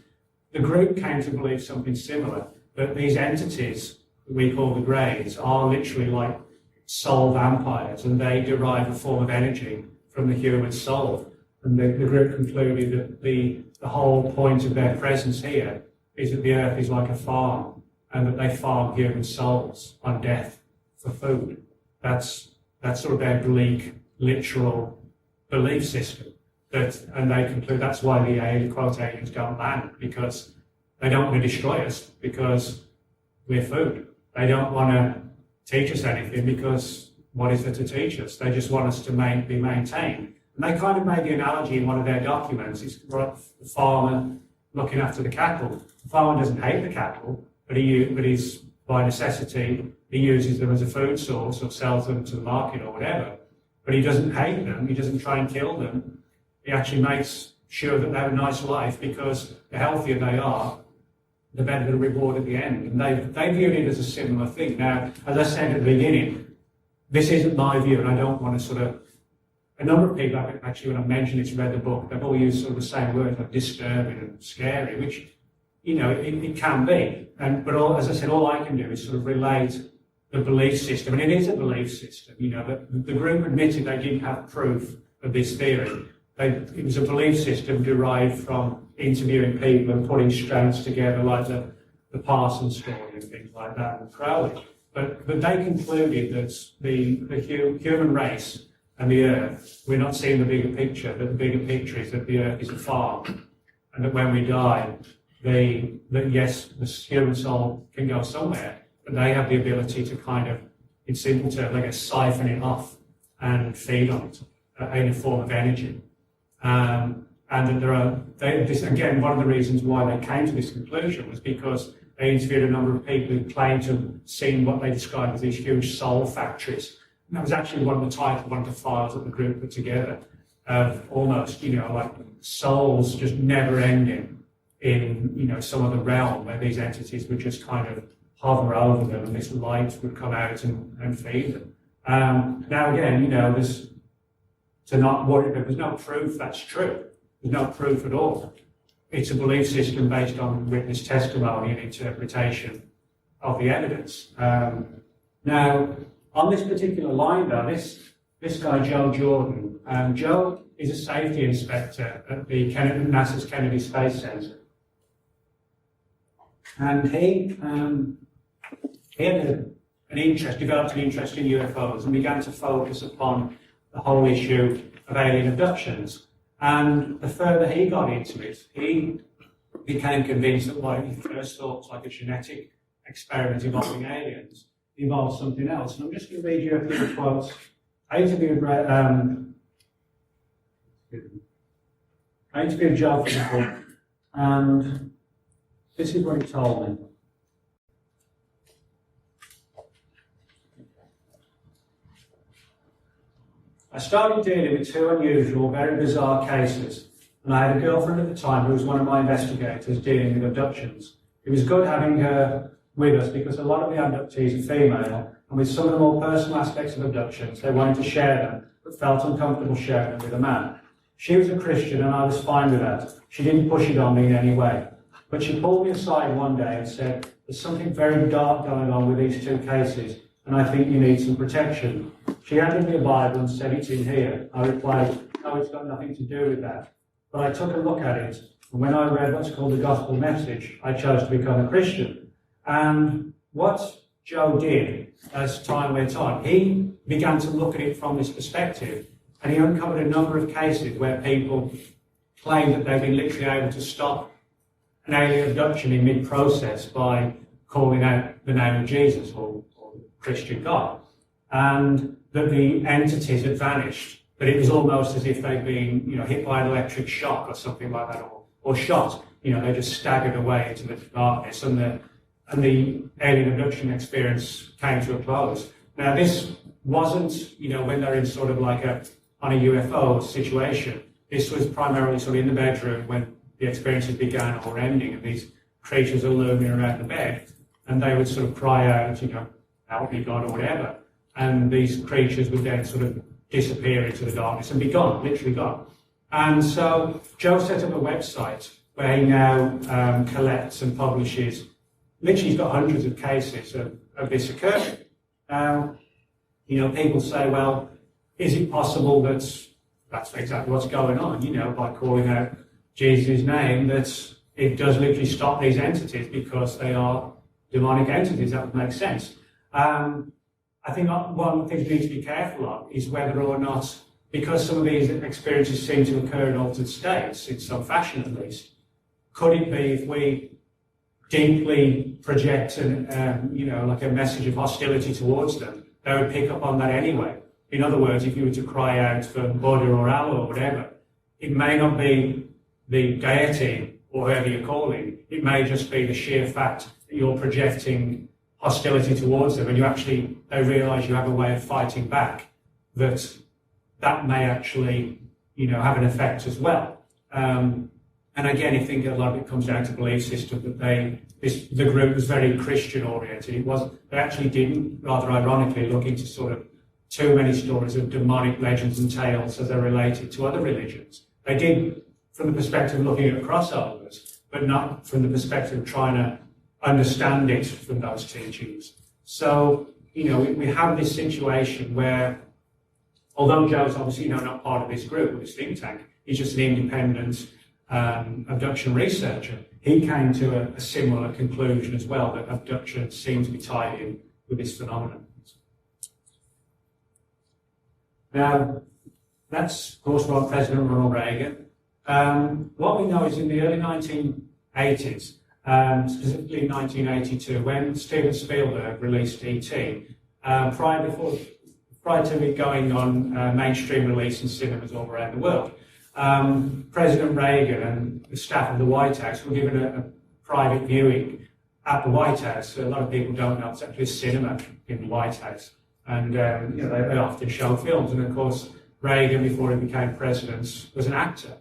The group came to believe something similar, that these entities that we call the Greys are literally like soul vampires, and they derive a form of energy from the human soul. And the group concluded that the whole point of their presence here is that the Earth is like a farm, and that they farm human souls on death for food. That's sort of their bleak, literal belief system. And they conclude that's why the quote aliens don't land, because they don't want to destroy us because we're food. They don't want to teach us anything because what is there to teach us? They just want us to be maintained. And they kind of made the analogy in one of their documents. It's like the farmer looking after the cattle. The farmer doesn't hate the cattle, but he's by necessity, he uses them as a food source or sells them to the market or whatever. But he doesn't hate them. He doesn't try and kill them. He actually makes sure that they have a nice life, because the healthier they are, the better the reward at the end. And they viewed it as a similar thing. Now, as I said at the beginning, this isn't my view, and I don't want to sort of. A number of people, actually, when I mentioned it's read the book, they've all used sort of the same words, like disturbing and scary, which, you know, it can be. But as I said, all I can do is sort of relate the belief system, and it is a belief system. You know, the group admitted they didn't have proof of this theory. It was a belief system derived from interviewing people and putting strands together, like the Parsons story and things like that, and Crowley. But they concluded that the human race and the Earth, we're not seeing the bigger picture, but the bigger picture is that the Earth is a farm, and that when we die, yes, the human soul can go somewhere, but they have the ability to kind of, in simple terms, I guess, siphon it off and feed on it in a form of energy. And that this again, one of the reasons why they came to this conclusion was because they interviewed a number of people who claimed to have seen what they described as these huge soul factories. And that was actually one of the files that the group put together, of almost, you know, like souls just never ending in, you know, some other realm where these entities would just kind of hover over them and this light would come out and feed them. Now again, you know, to not worry, but there's no proof that's true. There's no proof at all. It's a belief system based on witness testimony and interpretation of the evidence. Now, on this particular line, though, this guy, Joe Jordan, Joe is a safety inspector at the NASA's Kennedy Space Center. And he had developed an interest in UFOs and began to focus upon the whole issue of alien abductions. And the further he got into it, he became convinced that what he first thought was like a genetic experiment involving aliens involved something else. And I'm just going to read you a few quotes I interviewed Joe for the book, and this is what he told me. I started dealing with two unusual, very bizarre cases, and I had a girlfriend at the time who was one of my investigators dealing with abductions. It was good having her with us because a lot of the abductees are female, and with some of the more personal aspects of abductions, they wanted to share them, but felt uncomfortable sharing them with a man. She was a Christian, and I was fine with that. She didn't push it on me in any way. But she pulled me aside one day and said, "There's something very dark going on with these two cases, and I think you need some protection." She handed me a Bible and said, "It's in here." I replied, "No, it's got nothing to do with that." But I took a look at it, and when I read what's called the gospel message, I chose to become a Christian. And what Joe did as time went on, he began to look at it from this perspective, and he uncovered a number of cases where people claimed that they'd been literally able to stop an alien abduction in mid-process by calling out the name of Jesus or Christian God, and that the entities had vanished, that it was almost as if they'd been, hit by an electric shock or something like that, or shot. They just staggered away into the darkness, and the alien abduction experience came to a close. Now, this wasn't, when they're in sort of like on a UFO situation. This was primarily sort of in the bedroom when the experiences began or ending, and these creatures are looming around the bed, and they would sort of cry out, "Help me, God," or whatever. And these creatures would then sort of disappear into the darkness and be gone, literally gone. And so Joe set up a website where he now collects and publishes. Literally, he's got hundreds of cases of this occurring. Now, people say, well, is it possible that that's exactly what's going on, by calling out Jesus' name, that it does literally stop these entities because they are demonic entities? That would make sense. I think one thing we need to be careful of is whether or not, because some of these experiences seem to occur in altered states, in some fashion at least, could it be if we deeply project like a message of hostility towards them, they would pick up on that anyway? In other words, if you were to cry out for Buddha or Allah or whatever, it may not be the deity or whoever you're calling. It may just be the sheer fact that you're projecting hostility towards them, and they realise you have a way of fighting back, that may actually, have an effect as well. And again, I think a lot of it comes down to belief system, that the group was very Christian oriented. They actually didn't, rather ironically, look into sort of too many stories of demonic legends and tales as they're related to other religions. They did from the perspective of looking at crossovers, but not from the perspective of trying to understand it from those teachings. So, we have this situation where, although Joe's obviously not part of this group or this think tank, he's just an independent abduction researcher, he came to a similar conclusion as well, that abduction seems to be tied in with this phenomenon. Now, that's, of course, what President Ronald Reagan. What we know is in the early 1980s, specifically in 1982, when Steven Spielberg released E.T., prior to it going on mainstream release in cinemas all around the world, President Reagan and the staff of the White House were given a private viewing at the White House. A lot of people don't know it's actually a cinema in the White House, and they often show films. And of course, Reagan, before he became president, was an actor,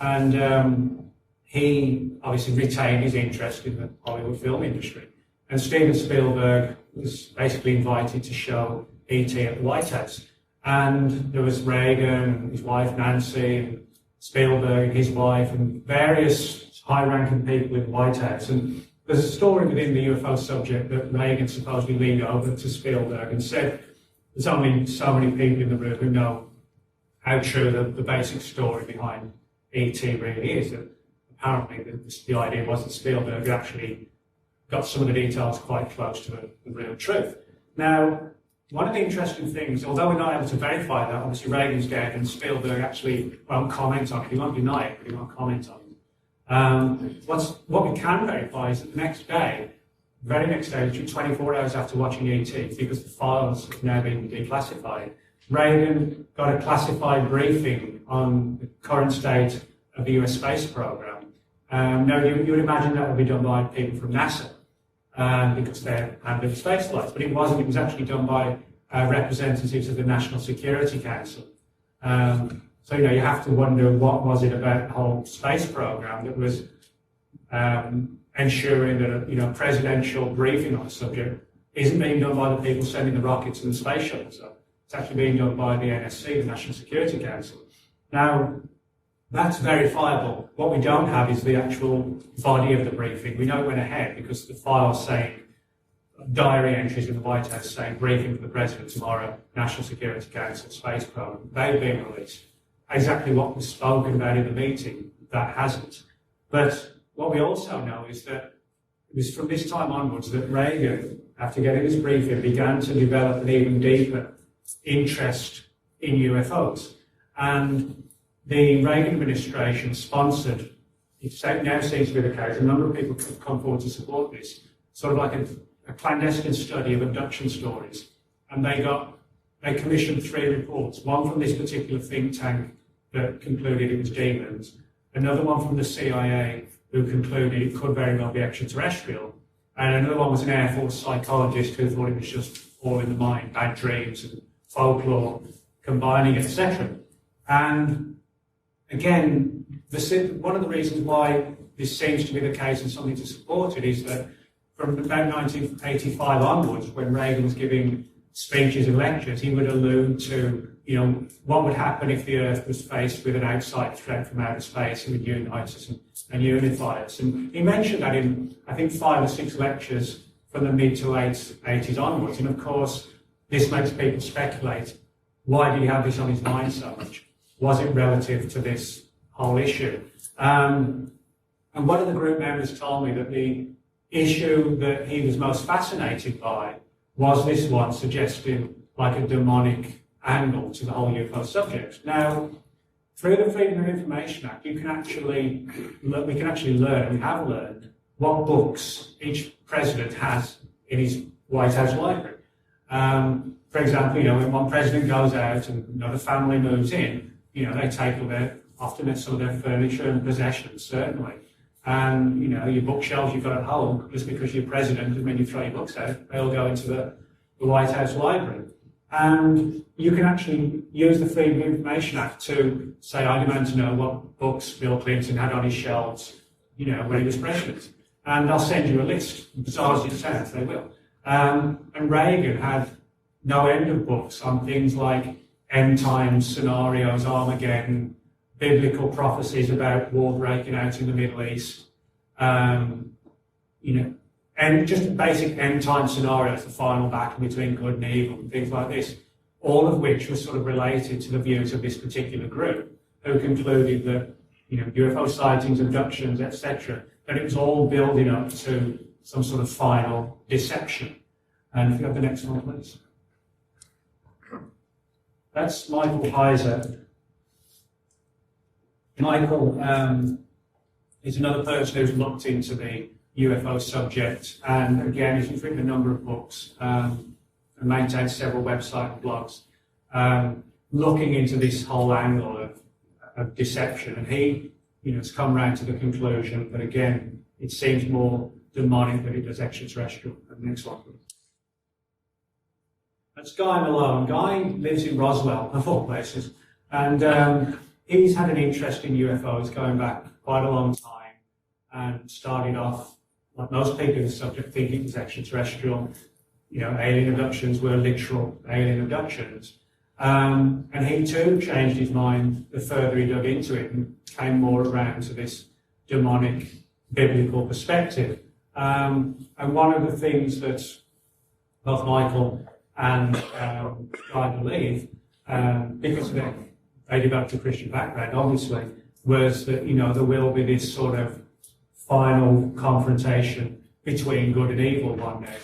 and he obviously retained his interest in the Hollywood film industry. And Steven Spielberg was basically invited to show E.T. at the White House. And there was Reagan, his wife Nancy, and Spielberg, his wife, and various high-ranking people in the White House. And there's a story within the UFO subject that Reagan supposedly leaned over to Spielberg and said, "There's only so many people in the room who know how true the basic story behind E.T. really is." That apparently the idea was that Spielberg actually got some of the details quite close to the real truth. Now, one of the interesting things, although we're not able to verify that, obviously Reagan's dead and Spielberg actually won't comment on it. He won't deny it, but he won't comment on it. What we can verify is that the next day, very next day, 24 hours after watching E.T., because the files have now been declassified, Reagan got a classified briefing on the current state of the US space program. Now, you would imagine that would be done by people from NASA because they're handling space flights, but it wasn't. It was actually done by representatives of the National Security Council. So, you have to wonder what was it about the whole space program that was ensuring that a presidential briefing on the subject isn't being done by the people sending the rockets and the space shuttles up. It's actually being done by the NSC, the National Security Council. Now, that's verifiable. What we don't have is the actual body of the briefing. We know it went ahead because the files saying, diary entries in the White House saying briefing for the President tomorrow, National Security Council, space program, they've been released. Exactly what was spoken about in the meeting, that hasn't. But what we also know is that it was from this time onwards that Reagan, after getting this briefing, began to develop an even deeper interest in UFOs. And the Reagan administration sponsored, it now seems to be the case, a number of people have come forward to support this, sort of like a clandestine study of abduction stories. And they commissioned 3 reports, one from this particular think tank that concluded it was demons, another one from the CIA who concluded it could very well be extraterrestrial, and another one was an Air Force psychologist who thought it was just all in the mind, bad dreams and folklore combining, etc. And again, one of the reasons why this seems to be the case and something to support it is that from about 1985 onwards, when Reagan was giving speeches and lectures, he would allude to, what would happen if the Earth was faced with an outside threat from outer space and would unite us and unify us. And he mentioned that in, I think, 5 or 6 lectures from the mid to late 80s onwards. And of course, this makes people speculate, why did he have this on his mind so much? Was it relative to this whole issue? And one of the group members told me that the issue that he was most fascinated by was this one, suggesting like a demonic angle to the whole UFO subject. Now, through the Freedom of Information Act, we can actually learn, we have learned, what books each president has in his White House library. For example, when one president goes out and another family moves in, they take often some of their furniture and possessions, certainly. And, your bookshelves you've got at home, just because you're president and when you throw your books out, they all go into the White House library. And you can actually use the Freedom of Information Act to say, I demand to know what books Bill Clinton had on his shelves, when he was president. And I'll send you a list. Bizarre as it sounds, they will. And Reagan had no end of books on things like end times scenarios, Armageddon, biblical prophecies about war breaking out in the Middle East, and just basic end time scenarios, the final battle between good and evil, and things like this, all of which were sort of related to the views of this particular group, who concluded that UFO sightings, abductions, etc., that it was all building up to some sort of final deception. And if you have the next one, please. That's Michael Heiser. Michael is another person who's looked into the UFO subject, and again, he's written a number of books and maintains several websites and blogs looking into this whole angle of deception. And he has come round to the conclusion that, again, it seems more demonic than it does extraterrestrial. And the next one, please. That's Guy Malone. Guy lives in Roswell, of all places, and he's had an interest in UFOs going back quite a long time, and started off, like most people in the subject, thinking it was extraterrestrial. Alien abductions were literal alien abductions. And he too changed his mind the further he dug into it and came more around to this demonic biblical perspective. And one of the things that both Michael and I believe, because they developed a Christian background, obviously, was that, there will be this sort of final confrontation between good and evil one day.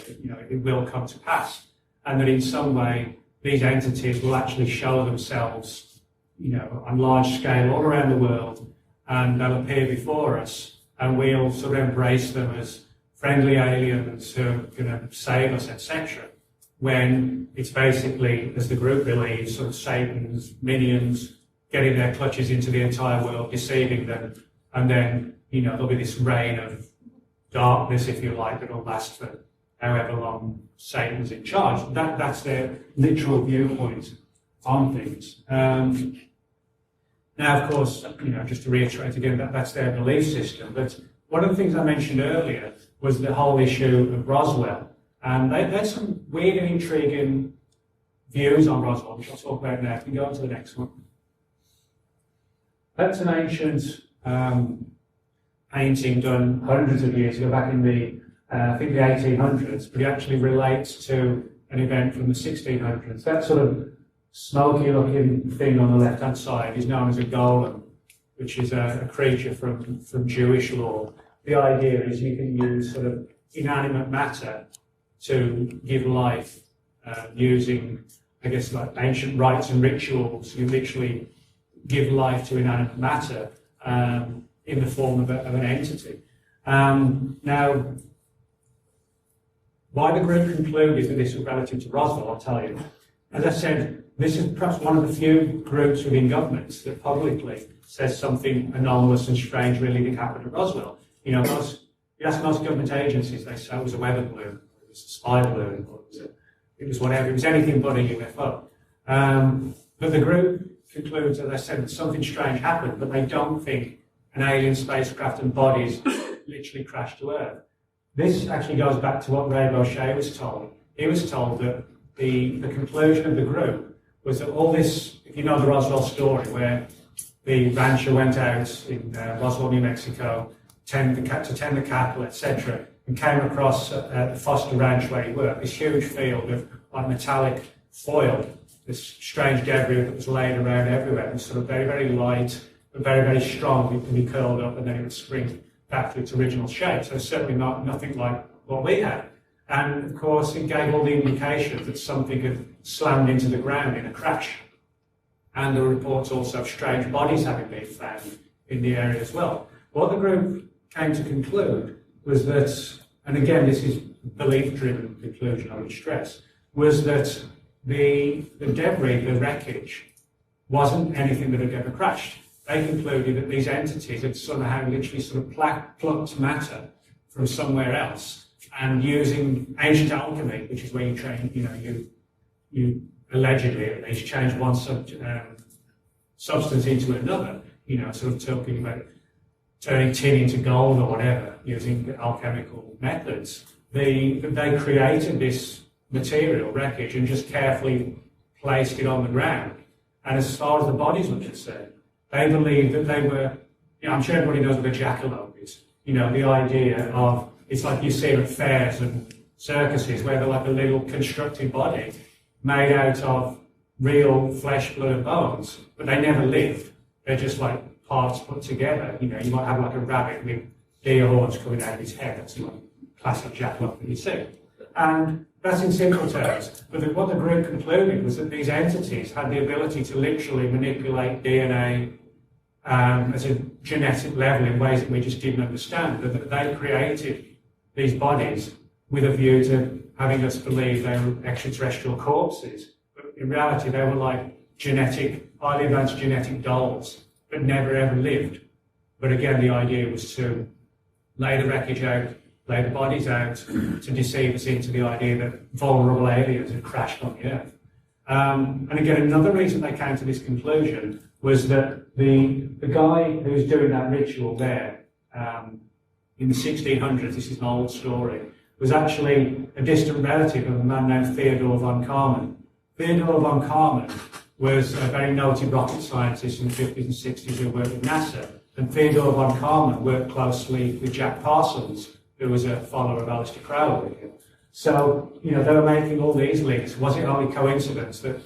It will come to pass. And that in some way, these entities will actually show themselves, on large scale all around the world, and they'll appear before us, and we'll sort of embrace them as friendly aliens who are going to save us, etc. when it's basically, as the group believes, sort of Satan's minions getting their clutches into the entire world, deceiving them, and then, there'll be this reign of darkness, if you like, that'll last for however long Satan's in charge. That's their literal viewpoint on things. Now, of course, just to reiterate again, that's their belief system. But one of the things I mentioned earlier was the whole issue of Roswell. And they had some weird and intriguing views on Roswell, which I'll talk about now. If we go on to the next one. That's an ancient painting done hundreds of years ago, back in the, I think the 1800s, but it actually relates to an event from the 1600s. That sort of smoky-looking thing on the left-hand side is known as a golem, which is a creature from Jewish law. The idea is you can use sort of inanimate matter to give life using, I guess, like ancient rites and rituals. You literally give life to inanimate matter in the form of an entity. Now, why the group concluded that this was relative to Roswell, I'll tell you. As I said, this is perhaps one of the few groups within governments that publicly says something anomalous and strange really did happen at Roswell. You ask most government agencies, they say it was a weather balloon, it was a spy balloon, or it was whatever, it was anything but a UFO. But the group concludes, as I said, that something strange happened, but they don't think an alien spacecraft and bodies literally crashed to Earth. This actually goes back to what Ray Boucher was told. He was told that the conclusion of the group was that all this, if you know the Roswell story, where the rancher went out in Roswell, New Mexico, to tend the cattle, etc., and came across the Foster Ranch where he worked, this huge field of like metallic foil, this strange debris that was laying around everywhere. It was sort of very, very light, but very, very strong. It could be curled up and then it would spring back to its original shape. So certainly nothing like what we had. And of course, it gave all the indications that something had slammed into the ground in a crash. And there were reports also of strange bodies having been found in the area as well. What the group came to conclude was that, and again, this is belief-driven conclusion, I would stress, was that the debris, the wreckage, wasn't anything that had ever crashed. They concluded that these entities had somehow literally sort of plucked matter from somewhere else, and using ancient alchemy, which is where you train, you allegedly at least change one substance into another, sort of talking about turning tin into gold or whatever, using alchemical methods. They created this material, wreckage, and just carefully placed it on the ground. And as far as the bodies were concerned, they believed that they were, I'm sure everybody knows what a jackalope is. The idea of, it's like you see at fairs and circuses where they're like a little constructed body made out of real flesh, blood and bones, but they never lived. They're just like parts put together. You might have like a rabbit with deer horns coming out of his head. That's like classic jackalope that you see. And that's in simple terms. But what the group concluded was that these entities had the ability to literally manipulate DNA as a genetic level in ways that we just didn't understand. That they created these bodies with a view to having us believe they were extraterrestrial corpses. But in reality, they were like highly advanced genetic dolls that never ever lived. But again, the idea was to lay the wreckage out, lay the bodies out, to deceive us into the idea that vulnerable aliens had crashed on the Earth. And again, another reason they came to this conclusion was that the guy who was doing that ritual there in the 1600s, this is an old story, was actually a distant relative of a man named Theodore von Karman. Theodore von Karman was a very noted rocket scientist in the 50s and 60s who worked with NASA. And Theodore von Karman worked closely with Jack Parsons, who was a follower of Aleister Crowley. So, they were making all these links. Was it only coincidence that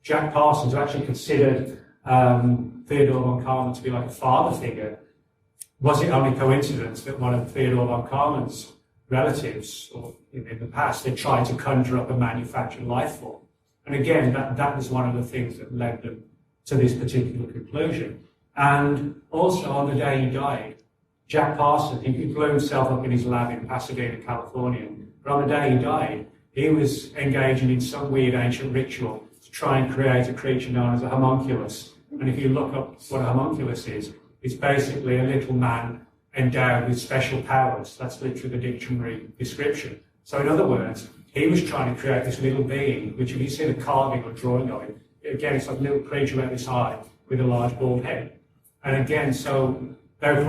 Jack Parsons actually considered Theodore von Karman to be like a father figure? Was it only coincidence that one of Theodore von Karman's relatives, or in the past, they tried to conjure up a manufactured life form? And again, that was one of the things that led them to this particular conclusion. And also, on the day he died, Jack Parsons, he blew himself up in his lab in Pasadena, California. But on the day he died, he was engaging in some weird ancient ritual to try and create a creature known as a homunculus. And if you look up what a homunculus is, it's basically a little man endowed with special powers. That's literally the dictionary description. So in other words, he was trying to create this little being, which if you see the carving or drawing of it, again, it's like a little creature about this high with a large bald head. And again, so they were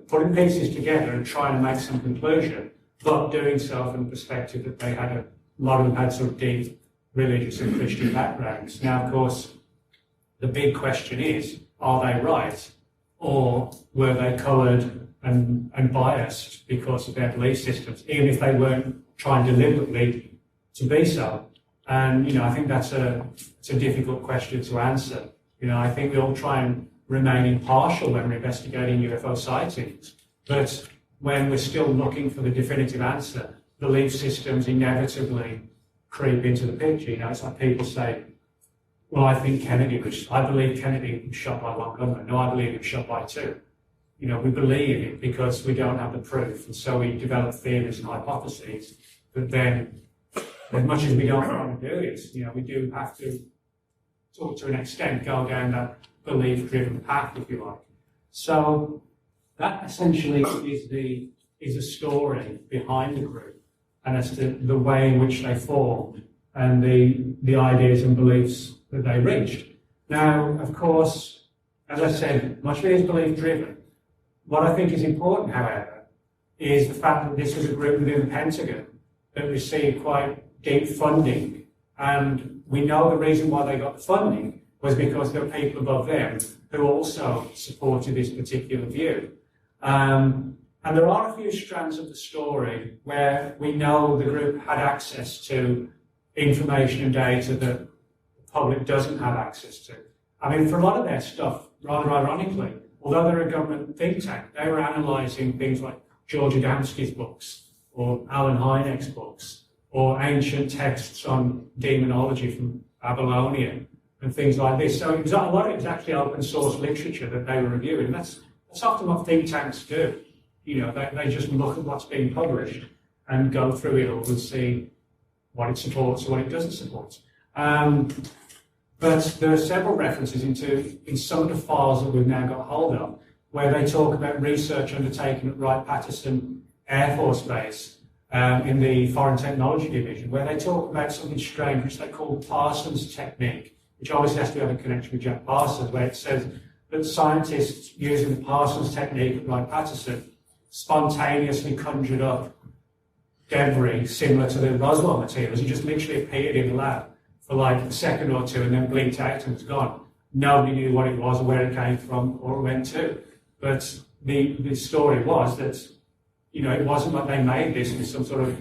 putting pieces together and trying to make some conclusion, but doing so from the perspective that they had a lot of them had sort of deep religious and Christian backgrounds. Now, of course, the big question is, are they right? Or were they coloured and biased because of their belief systems, even if they weren't trying deliberately to be so? And, I think it's a difficult question to answer. I think we all try and remain impartial when we're investigating UFO sightings, but when we're still looking for the definitive answer, belief systems inevitably creep into the picture. It's like people say, well, I believe Kennedy was shot by one gunman. No, I believe he was shot by two. We believe it because we don't have the proof, and so we develop theories and hypotheses. But then, as much as we don't want to do it, we do have to, to an extent, go down that belief-driven path, if you like. So that essentially is a story behind the group, and as to the way in which they formed and the ideas and beliefs that they reached. Now, of course, as I said, much of it is belief-driven. What I think is important, however, is the fact that this was a group within the Pentagon that received quite deep funding, and we know the reason why they got the funding was because there were people above them who also supported this particular view. And there are a few strands of the story where we know the group had access to information and data that the public doesn't have access to. I mean, for a lot of their stuff, rather ironically, although they're a government think tank, they were analysing things like George Adamski's books, or Alan Hynek's books, or ancient texts on demonology from Babylonia, and things like this. So a lot of it was actually open source literature that they were reviewing. And that's often what think tanks do. They just look at what's being published and go through it all and see what it supports or what it doesn't support. But there are several references in some of the files that we've now got hold of where they talk about research undertaken at Wright-Patterson Air Force Base in the Foreign Technology Division, where they talk about something strange which they call Parsons technique, which obviously has to have a connection with Jack Parsons, where it says that scientists using the Parsons technique at Wright-Patterson spontaneously conjured up debris similar to the Roswell materials. It just literally appeared in the lab for like a second or two and then blinked out and was gone. Nobody knew what it was or where it came from or went to. But the story was that, it wasn't like they made this with some sort of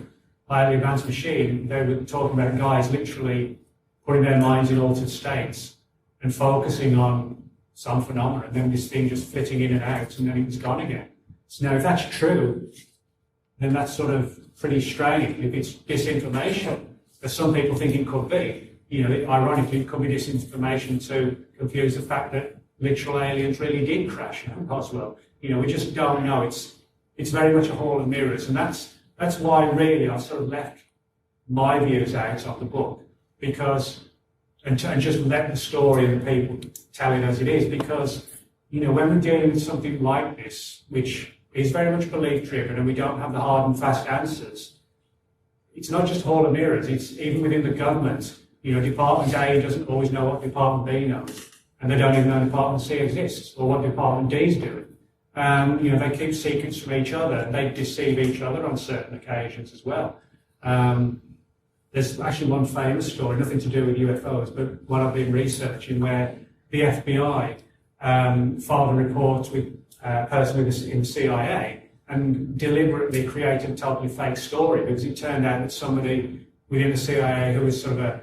highly advanced machine. They were talking about guys literally putting their minds in altered states and focusing on some phenomenon, and then this thing just flitting in and out, and then it was gone again. So now, if that's true, then that's sort of pretty strange. If it's disinformation, as some people think it could be, ironically, it could be disinformation to confuse the fact that literal aliens really did crash in Roswell. We just don't know. It's very much a hall of mirrors, and that's why really I sort of left my views out of the book, because and just let the story and the people tell it as it is, because when we're dealing with something like this, which is very much belief driven, and we don't have the hard and fast answers, it's not just hall of mirrors. It's even within the government. Department A doesn't always know what Department B knows, and they don't even know Department C exists or what Department D is doing. They keep secrets from each other, and they deceive each other on certain occasions as well. There's actually one famous story, nothing to do with UFOs, but one I've been researching, where the FBI filed a report with a person in the CIA and deliberately created a totally fake story, because it turned out that somebody within the CIA who was sort of a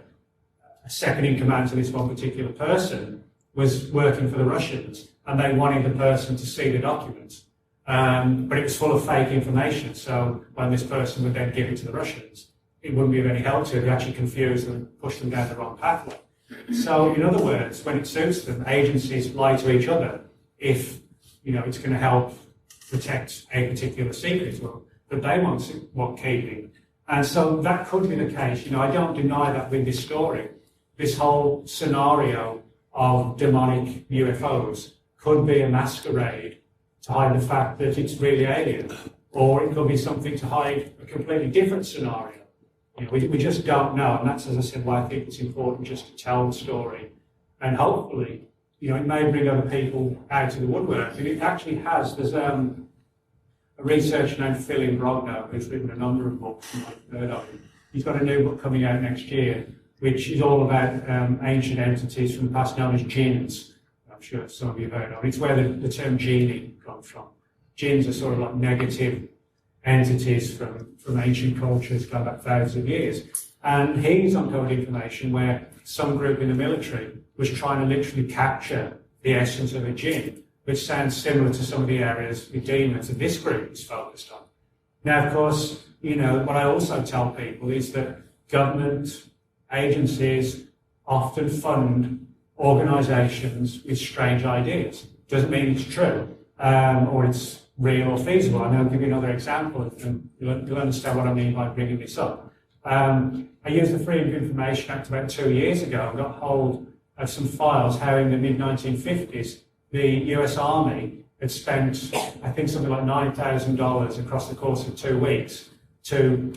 second in command to this one particular person was working for the Russians, and they wanted the person to see the documents. But it was full of fake information, so when this person would then give it to the Russians, it wouldn't be of any help to them. They actually confused them and pushed them down the wrong pathway. So, in other words, when it suits them, agencies lie to each other if, it's going to help protect a particular secret that they want keeping. And so that could be the case. I don't deny that with this story. This whole scenario of demonic UFOs could be a masquerade to hide the fact that it's really alien, or it could be something to hide a completely different scenario. We just don't know, and that's, as I said, why I think it's important just to tell the story. And hopefully, it may bring other people out of the woodwork. And it actually has. There's a researcher named Phil Imbrogno who's written a number of books, you might have heard of him. He's got a new book coming out next year, which is all about ancient entities from the past known as jinns. I'm sure some of you have heard of it. It's where the term genie comes from. Jinns are sort of like negative entities from ancient cultures going back thousands of years. And he's uncovered information where some group in the military was trying to literally capture the essence of a jinn, which sounds similar to some of the areas with demons that this group is focused on. Now, of course, what I also tell people is that government agencies often fund organisations with strange ideas. Doesn't mean it's true or it's real or feasible. I'll give you another example, and you'll understand what I mean by bringing this up. I used the Freedom of Information Act about 2 years ago and got hold of some files how in the mid-1950s the US Army had spent, I think, something like $9,000 across the course of 2 weeks to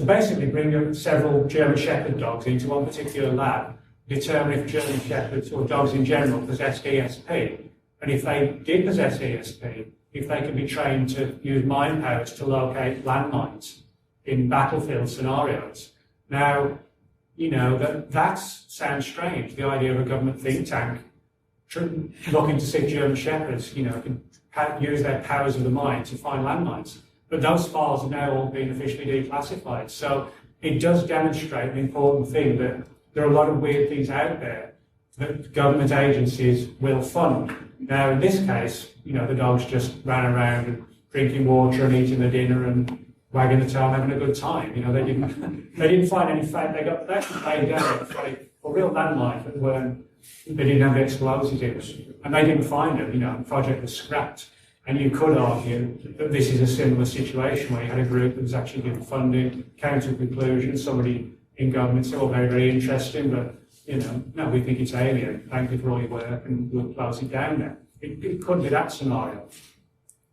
basically bring several German Shepherd dogs into one particular lab, determine if German Shepherds or dogs in general possessed ESP, and if they did possess ESP, if they could be trained to use mind powers to locate landmines in battlefield scenarios. Now, that sounds strange, the idea of a government think tank looking to see if German Shepherds, can use their powers of the mind to find landmines. But those files have now all been officially declassified. So it does demonstrate an important thing that there are a lot of weird things out there that government agencies will fund. Now, in this case, the dogs just ran around and drinking water and eating their dinner and wagging the tail, having a good time. They didn't find any fake. They actually paid down for real landmines that they didn't have the explosives in, and they didn't find them. The project was scrapped. And you could argue that this is a similar situation where you had a group that was actually given funding, came to a conclusion, somebody in government said, very, very interesting, but, no, we think it's alien. Thank you for all your work, and we'll close it down now. It could be that scenario.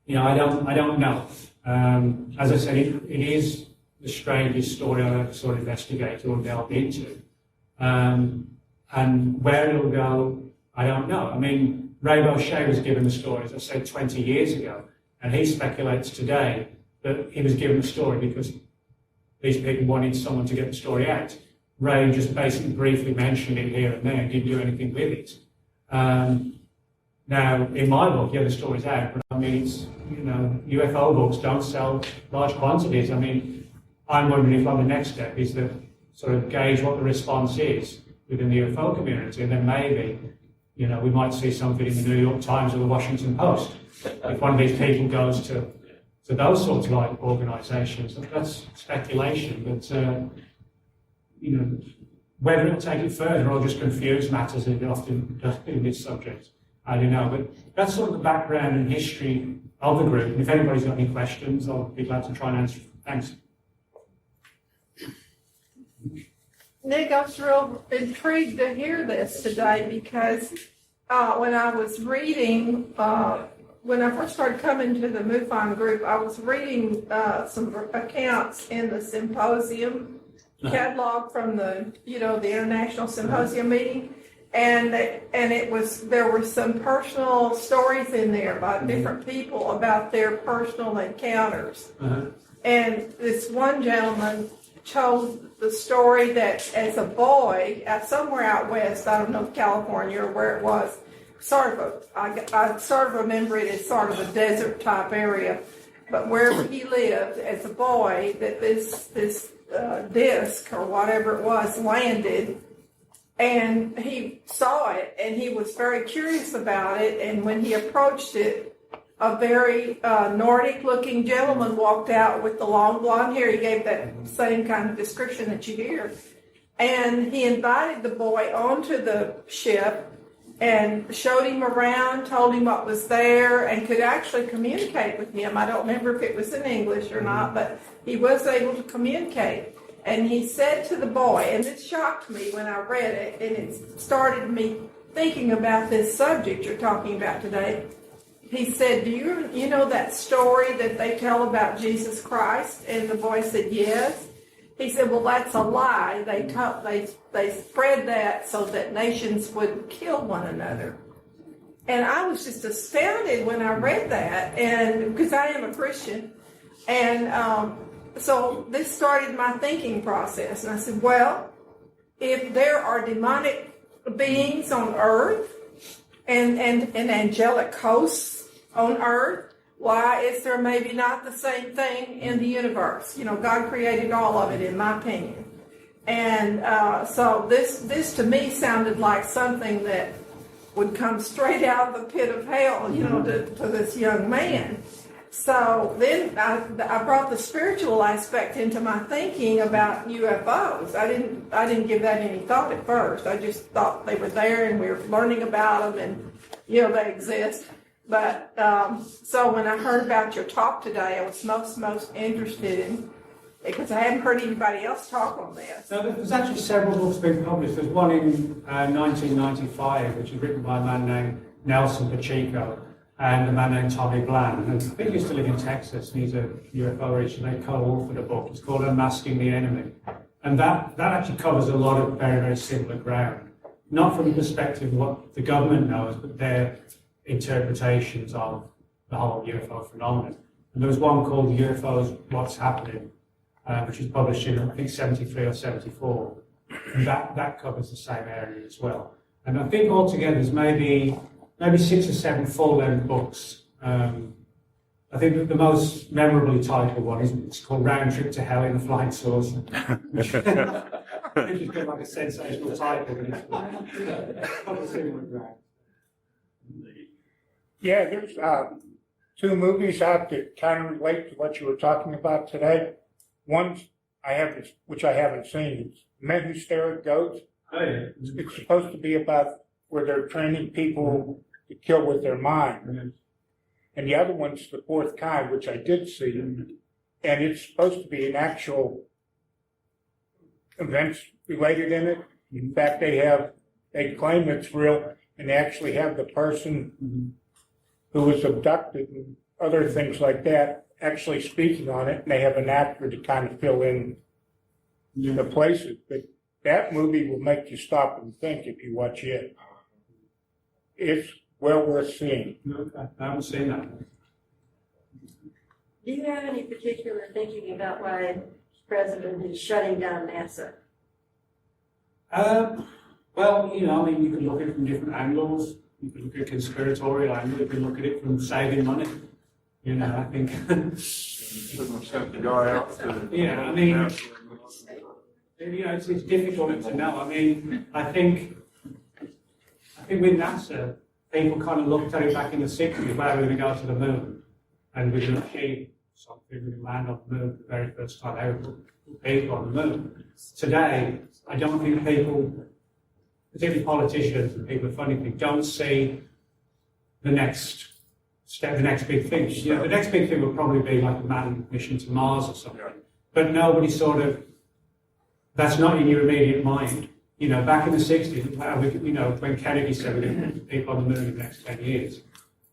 I don't know. As I said, it is the strangest story I've ever sort of investigated or delved into. And where it'll go, I don't know. I mean, Ray Boucher was given the story, as I said, 20 years ago, and he speculates today that he was given the story because these people wanted someone to get the story out. Ray just basically briefly mentioned it here and there, didn't do anything with it. Now, in my book, the story's out, but I mean, it's, UFO books don't sell large quantities. I mean, I'm wondering if on the next step is to sort of gauge what the response is within the UFO community, and then maybe we might see something in the New York Times or the Washington Post. If one of these people goes to those sorts of organisations, that's speculation. But whether it'll take it further or just confuse matters, as it often does in this subject, I don't know. But that's sort of the background and history of the group. And if anybody's got any questions, I'll be glad to try and answer them. Thanks. Nick, I was real intrigued to hear this today because when I was reading, when I first started coming to the MUFON group, I was reading some accounts in the symposium catalog from the International Symposium meeting, and there were some personal stories in there by different people about their personal encounters. And this one gentleman told the story that as a boy, somewhere out west, I don't know if California or where it was, I sort of remember it as sort of a desert type area, but wherever he lived as a boy, that this disc or whatever it was landed, and he saw it, and he was very curious about it, and when he approached it, a very Nordic-looking gentleman walked out with the long blonde hair. He gave that same kind of description that you hear. And he invited the boy onto the ship, and showed him around, told him what was there, and could actually communicate with him. I don't remember if it was in English or not, but he was able to communicate. And he said to the boy, and it shocked me when I read it, and it started me thinking about this subject you're talking about today. He said, do you know that story that they tell about Jesus Christ? And the boy said, yes. He said, well, that's a lie. They spread that so that nations would kill one another. And I was just astounded when I read that, and because I am a Christian. And so this started my thinking process. And I said, well, if there are demonic beings on earth and angelic hosts on earth, why is there maybe not the same thing in the universe? You know, God created all of it, in my opinion. And so this to me sounded like something that would come straight out of the pit of hell, you know, to this young man. So then I brought the spiritual aspect into my thinking about UFOs. I didn't give that any thought at first. I just thought they were there and we were learning about them and, you know, they exist. But so when I heard about your talk today, I was most interested in, because I hadn't heard anybody else talk on this. So there's actually several books being published. There's one in 1995, which is written by a man named Nelson Pacheco and a man named Tommy Bland. And I think he used to live in Texas, and he's a UFO researcher. They co-authored a book. It's called Unmasking the Enemy. And that actually covers a lot of very, very similar ground. Not from the perspective of what the government knows, but their interpretations of the whole UFO phenomenon. And there was one called UFOs, What's Happening, which was published in, I think, 73 or 74. And that covers the same area as well. And I think altogether there's maybe 6 or 7 full-length books. I think that the most memorably titled one it's called Round Trip to Hell in a Flying Saucer. Which is kind of like a sensational title, but it's probably similar ground. Yeah, there's 2 movies out that kind of relate to what you were talking about today. One which I haven't seen. It's Men Who Stare at Goats. Oh, yeah. It's supposed to be about where they're training people to kill with their mind. Mm-hmm. And the other one's The Fourth Kind, which I did see. And it's supposed to be an actual events related in it. In fact, they claim it's real, and they actually have the person who was abducted and other things like that actually speaking on it, and they have an actor to kind of fill in the places. But that movie will make you stop and think if you watch it. It's well worth seeing. Okay, I haven't seen that. Do you have any particular thinking about why the president is shutting down NASA? Well, you know, I mean, you can look at it from different angles. You can look at a conspiratorial angle. You can look at it from saving money. You know, I think. Sent the guy out to. Yeah, I mean, you know, it's difficult to know. I mean, I think with NASA, people kind of looked at it back in the 60s, where we're going to go to the moon, and we're going to achieve something, we're going to land on the moon the very first time ever put people on the moon. Today, I don't think people, particularly politicians and people funding things, don't see the next step, the next big thing. You know, the next big thing will probably be like a manned mission to Mars or something. But nobody sort of, that's not in your immediate mind. You know, back in the 60s, you know, when Kennedy said we're going to put people on the moon in the next 10 years,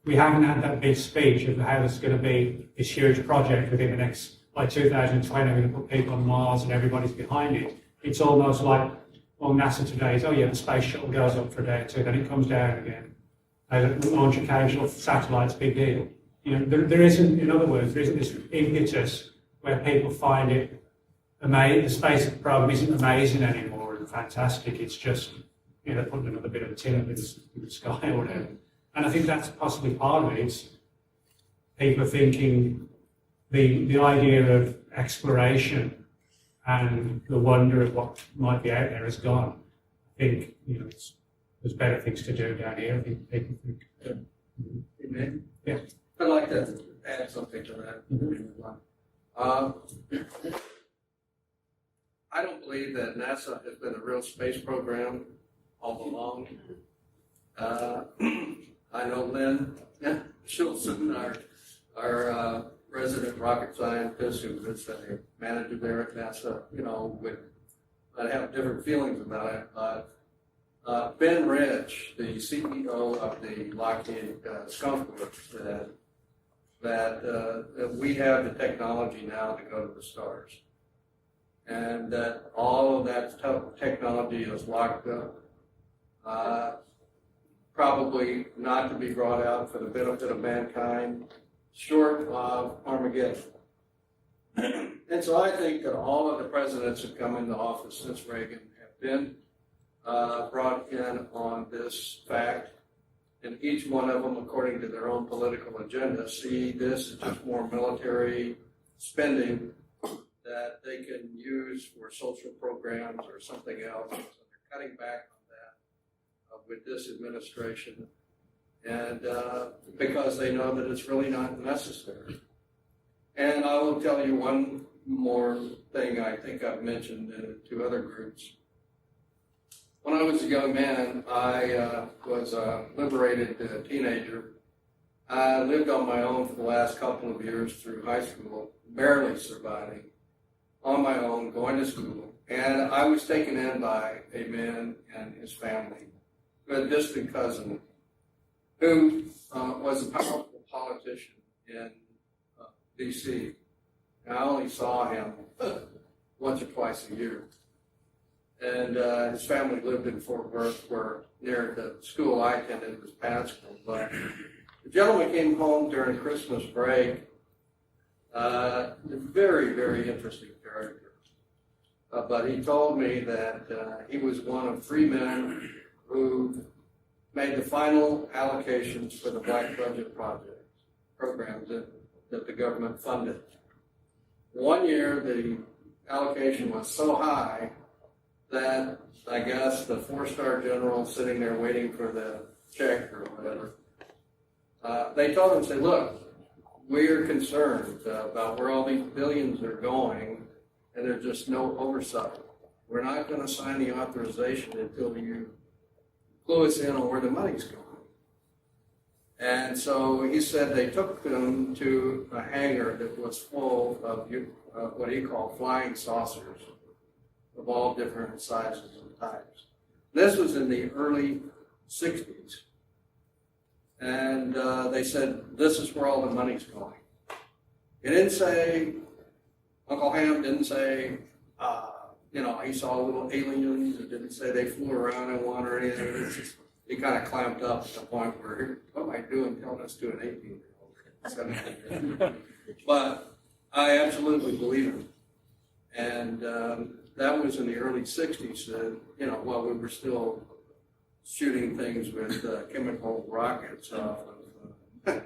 we haven't had that big speech of how there's going to be this huge project within the next, by 2020, we're going to put people on Mars and everybody's behind it. It's almost like, well, NASA today is, oh yeah, the space shuttle goes up for a day or two, then it comes down again. They launch occasional satellites, big deal. You know, there isn't, in other words, there isn't this impetus where people find it amazing, the space program isn't amazing anymore and fantastic. It's just, you know, putting another bit of a tin up in the sky or whatever. And I think that's possibly part of it. It's people thinking the idea of exploration and the wonder of what might be out there has gone. I think, you know, there's better things to do down here. I think people think. Amen. Yeah. I'd like to add something to that. I don't believe that NASA has been a real space program all along. I know Lynn Schulzen, our resident rocket scientist who is a manager there at NASA, would have different feelings about it. But Ben Rich, the CEO of the Lockheed Skunk Works, said that we have the technology now to go to the stars, and that all of that technology is locked up, probably not to be brought out for the benefit of mankind, short of Armageddon. And so I think that all of the presidents who come into office since Reagan have been brought in on this fact, and each one of them, according to their own political agenda, see this as just more military spending that they can use for social programs or something else. So they're cutting back on that with this administration, and because they know that it's really not necessary. And I will tell you one more thing I think I've mentioned to other groups. When I was a young man, I was a liberated teenager. I lived on my own for the last couple of years through high school, barely surviving, on my own, going to school. And I was taken in by a man and his family, a distant cousin, who was a powerful politician in D.C. And I only saw him once or twice a year. And his family lived in Fort Worth, where near the school I attended was Pascal. But the gentleman came home during Christmas break. Very, very interesting character. But he told me that he was one of 3 men who made the final allocations for the Black Budget programs that the government funded. One year, the allocation was so high that I guess the 4-star general sitting there waiting for the check or whatever, they told him, say, look, we're concerned about where all these billions are going, and there's just no oversight. We're not going to sign the authorization until you clue us in on where the money's going. And so he said they took them to a hangar that was full of what he called flying saucers of all different sizes and types. This was in the early 60s. And they said, this is where all the money's going. It didn't say, Uncle Ham didn't say, he saw little aliens. It didn't say they flew around in one or anything. It's just, he kind of clamped up at the point where, what am I doing telling this to an 18-year-old, 17-year-old? But I absolutely believe him. And that was in the early 60s, while we were still shooting things with chemical rockets off of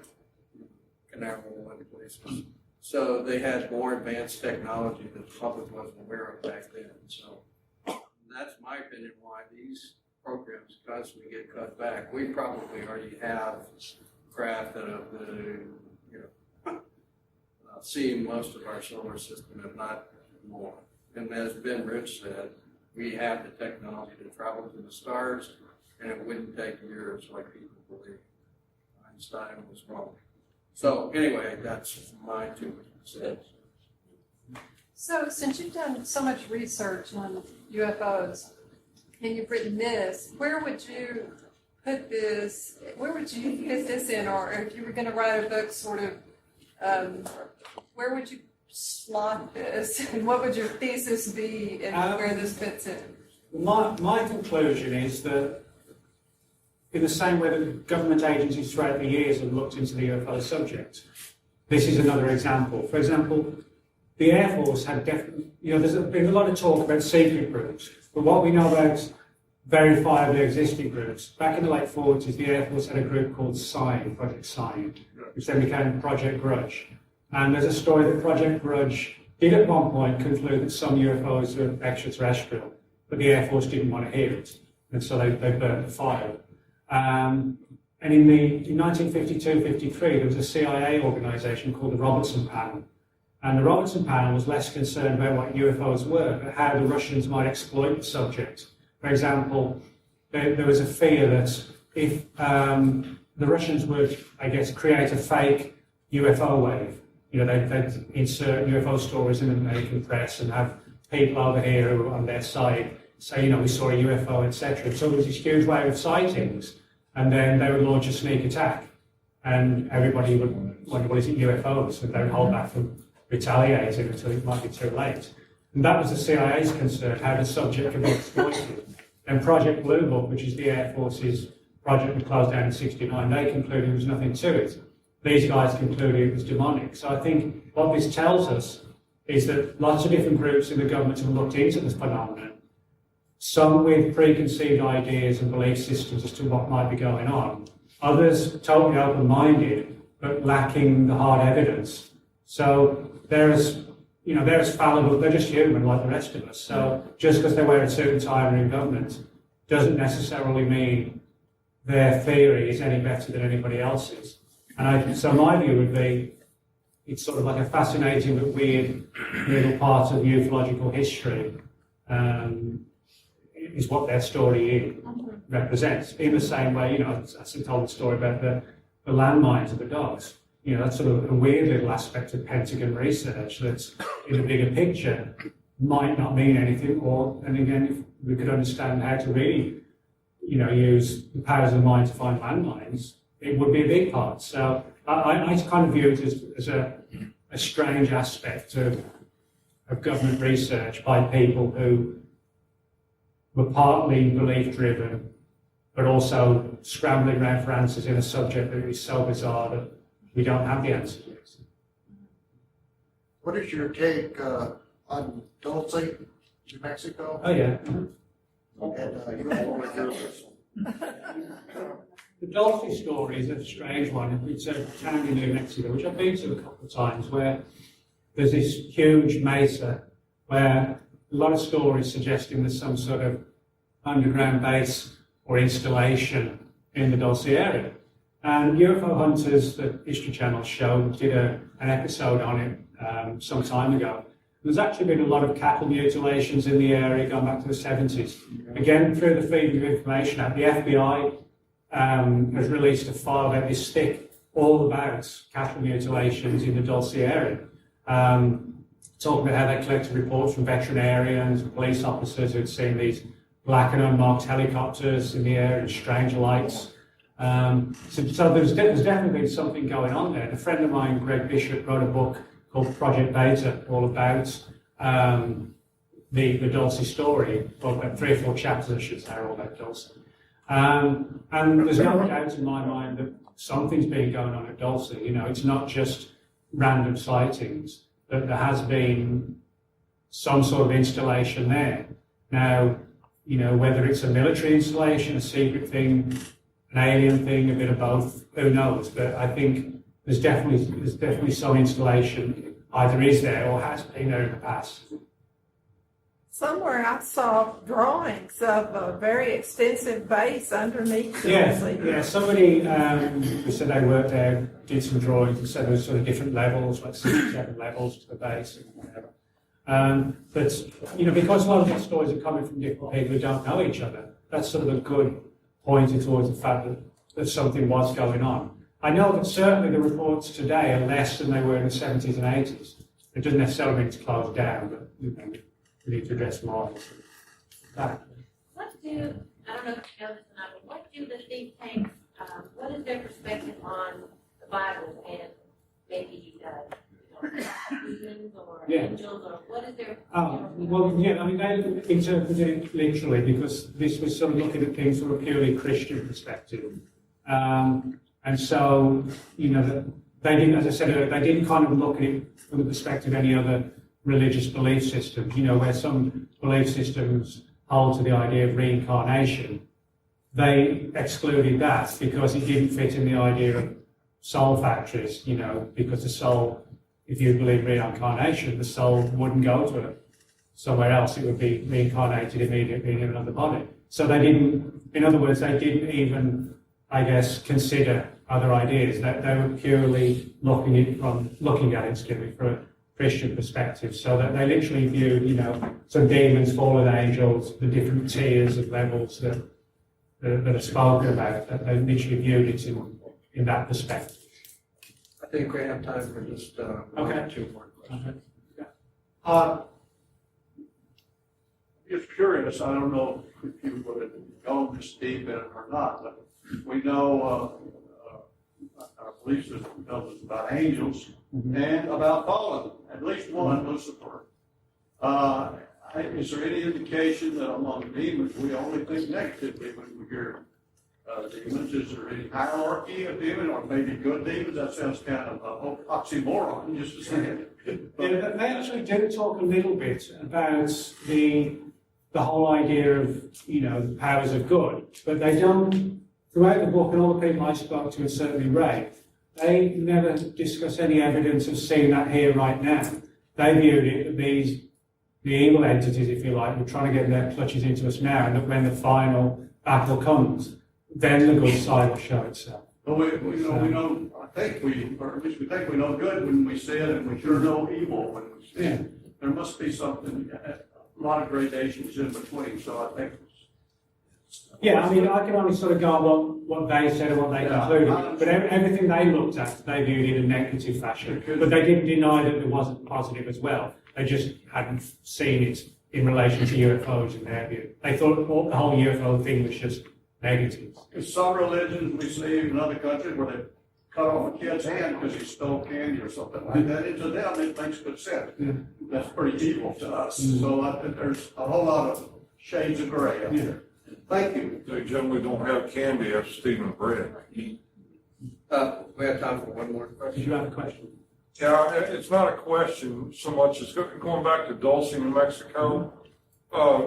Canaveral and places. So they had more advanced technology that the public wasn't aware of back then. So that's my opinion why these programs constantly get cut back. We probably already have craft that have seen most of our solar system, if not more. And as Ben Rich said, we have the technology to travel to the stars, and it wouldn't take years like people believe. Einstein was wrong. So anyway, that's my 2 cents. So since you've done so much research on UFOs and you've written this, where would you put this? Where would you fit this in? Or if you were going to write a book, sort of, where would you slot this? And what would your thesis be and where this fits in? My conclusion is that in the same way that government agencies throughout the years have looked into the UFO subject, this is another example. For example, the Air Force had definitely, there's been a lot of talk about secret groups, but what we know about verifiably existing groups, back in the late 40s, the Air Force had a group called Sign, Project Sign, which then became Project Grudge. And there's a story that Project Grudge did at one point conclude that some UFOs were extraterrestrial, but the Air Force didn't want to hear it, and so they burnt the file. And in 1952-53, there was a CIA organization called the Robertson Panel. And the Robertson Panel was less concerned about what UFOs were, but how the Russians might exploit the subject. For example, there was a fear that if the Russians would, I guess, create a fake UFO wave. You know, they'd insert UFO stories in the American press and have people over here who are on their side say, you know, we saw a UFO, etc. So there was this huge wave of sightings, and then they would launch a sneak attack, and everybody would wonder, what is it, UFOs? And they would hold back from retaliating until it might be too late. And that was the CIA's concern, how the subject could be exploited. And Project Blue Book, which is the Air Force's project that closed down in '69, they concluded there was nothing to it. These guys concluded it was demonic. So I think what this tells us is that lots of different groups in the government have looked into this phenomenon, some with preconceived ideas and belief systems as to what might be going on, others totally open-minded, but lacking the hard evidence. So they're as fallible, they're just human like the rest of us. So just because they wear a suit and tie in government doesn't necessarily mean their theory is any better than anybody else's. So my view would be, it's sort of like a fascinating but weird little part of ufological history, is what their story represents. In the same way, you know, I told the story about the landmines of the dogs. You know, that's sort of a weird little aspect of Pentagon research that's, in the bigger picture, might not mean anything, and again, if we could understand how to really, you know, use the powers of the mind to find landmines, it would be a big part. So I kind of view it as a strange aspect of government research by people who were partly belief-driven, but also scrambling around for answers in a subject that is so bizarre that we don't have the answer to it. What is your take on Dulce, New Mexico? Oh, yeah. And The Dulce story is a strange one. It's a town in New Mexico, which I've been to a couple of times, where there's this huge mesa where a lot of stories suggesting there's some sort of underground base or installation in the Dulce area. And UFO Hunters, the History Channel show, did an episode on it some time ago. There's actually been a lot of cattle mutilations in the area going back to the 70s. Again, through the Freedom of Information Act, the FBI has released a file about this thick all about cattle mutilations in the Dulce area. Talking about how they collected reports from veterinarians and police officers who'd seen these black and unmarked helicopters in the air and strange lights. So there's definitely been something going on there. And a friend of mine, Greg Bishop, wrote a book called Project Beta, all about the Dulce story, or about 3 or 4 chapters, I should say, are all about Dulce. And there's no doubt in my mind that something's been going on at Dulce. You know, it's not just random sightings, that there has been some sort of installation there. Now, you know, whether it's a military installation, a secret thing, an alien thing, a bit of both, who knows? But I think there's definitely some installation either is there or has been there in the past. Somewhere I saw drawings of a very extensive base underneath the Yeah, somebody who said they worked there did some drawings and said there was sort of different levels, like 6 or 7 levels to the base and whatever. But, you know, because a lot of these stories are coming from different people who don't know each other, that's sort of a good pointer towards the fact that something was going on. I know that certainly the reports today are less than they were in the 70s and 80s. It doesn't necessarily mean it's closed down, but, you know, we need to address more. What do, I don't know if you know this or not, but what do the think tanks, what is their perspective on the Bible and maybe, demons or angels, or what is their? Well, yeah, I mean, they interpreted it literally because this was sort of looking at things from a purely Christian perspective. And so, you know, they didn't, as I said earlier, they didn't kind of look at it from the perspective of any other religious belief systems, you know, where some belief systems hold to the idea of reincarnation. They excluded that because it didn't fit in the idea of soul factories, you know, because the soul, if you believe reincarnation, the soul wouldn't go to somewhere else. It would be reincarnated immediately in another body. So they didn't, in other words, they didn't even, I guess, consider other ideas. They were purely looking at it from a Christian perspective. So that they literally viewed, you know, some demons, fallen angels, the different tiers of levels that that are spoken about, that they literally viewed it in that perspective. I think we have time for just one or two more questions. Just curious, I don't know if you would have gone this deep in it or not, but we know our belief system tells us about angels and about fallen, at least one, Lucifer. Is there any indication that among demons we only think negatively when we hear demons? Is there any hierarchy of demons, or maybe good demons? That sounds kind of an oxymoron, just to say it. Yeah, they actually did talk a little bit about the whole idea of, the powers of good, but they don't, throughout the book, and all the people I spoke to, and certainly Ray, they never discuss any evidence of seeing that here right now. They viewed it that the evil entities, if you like, were trying to get their clutches into us now, and that when the final battle comes, then the good side will show itself. Well, we know, or at least we think we know good when we see it, and we sure know evil when we see it. There must be something, a lot of gradations in between, so I think. Yeah, I mean, I can only sort of go on what they said and what they concluded, but everything they looked at, they viewed in a negative fashion. But they didn't deny that there wasn't positive as well. They just hadn't seen it in relation to UFOs in their view. They thought the whole UFO thing was just negative. In some religions, we see in other countries where they cut off a kid's hand because he stole candy or something like that. And to them, it makes good sense. Yeah. That's pretty evil to us. So I think there's a whole lot of shades of gray up there. Thank you. They generally don't have candy after stealing bread. We have time for one more Did question. you have a question? Yeah, it's not a question so much as going back to Dulce, New Mexico.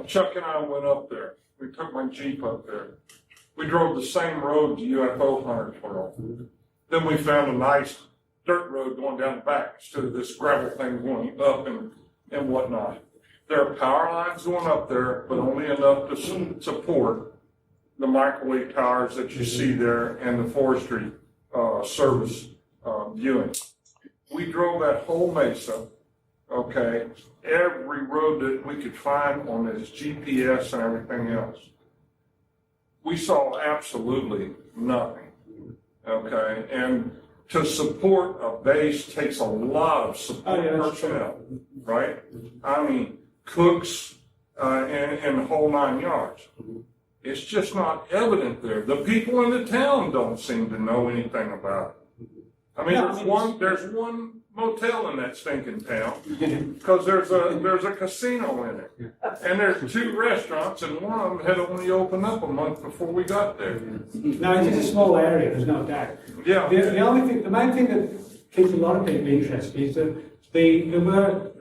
Chuck and I went up there. We took my Jeep up there. We drove the same road the UFO hunters were on. Then we found a nice dirt road going down the back instead of this gravel thing going up and whatnot. There are power lines going up there, but only enough to support the microwave towers that you see there and the forestry service viewing. We drove that whole mesa, okay, every road that we could find on this GPS and everything else. We saw absolutely nothing, okay, and to support a base takes a lot of support personnel, right? I mean, cooks and the whole 9 yards. It's just not evident there. The people in the town don't seem to know anything about it. I mean, there's one motel in that stinking town because there's a casino in it, and there's 2 restaurants, and one of them had only opened up a month before we got there. No, it is a small area, there's no doubt. Yeah. The main thing that keeps a lot of people interested is that there were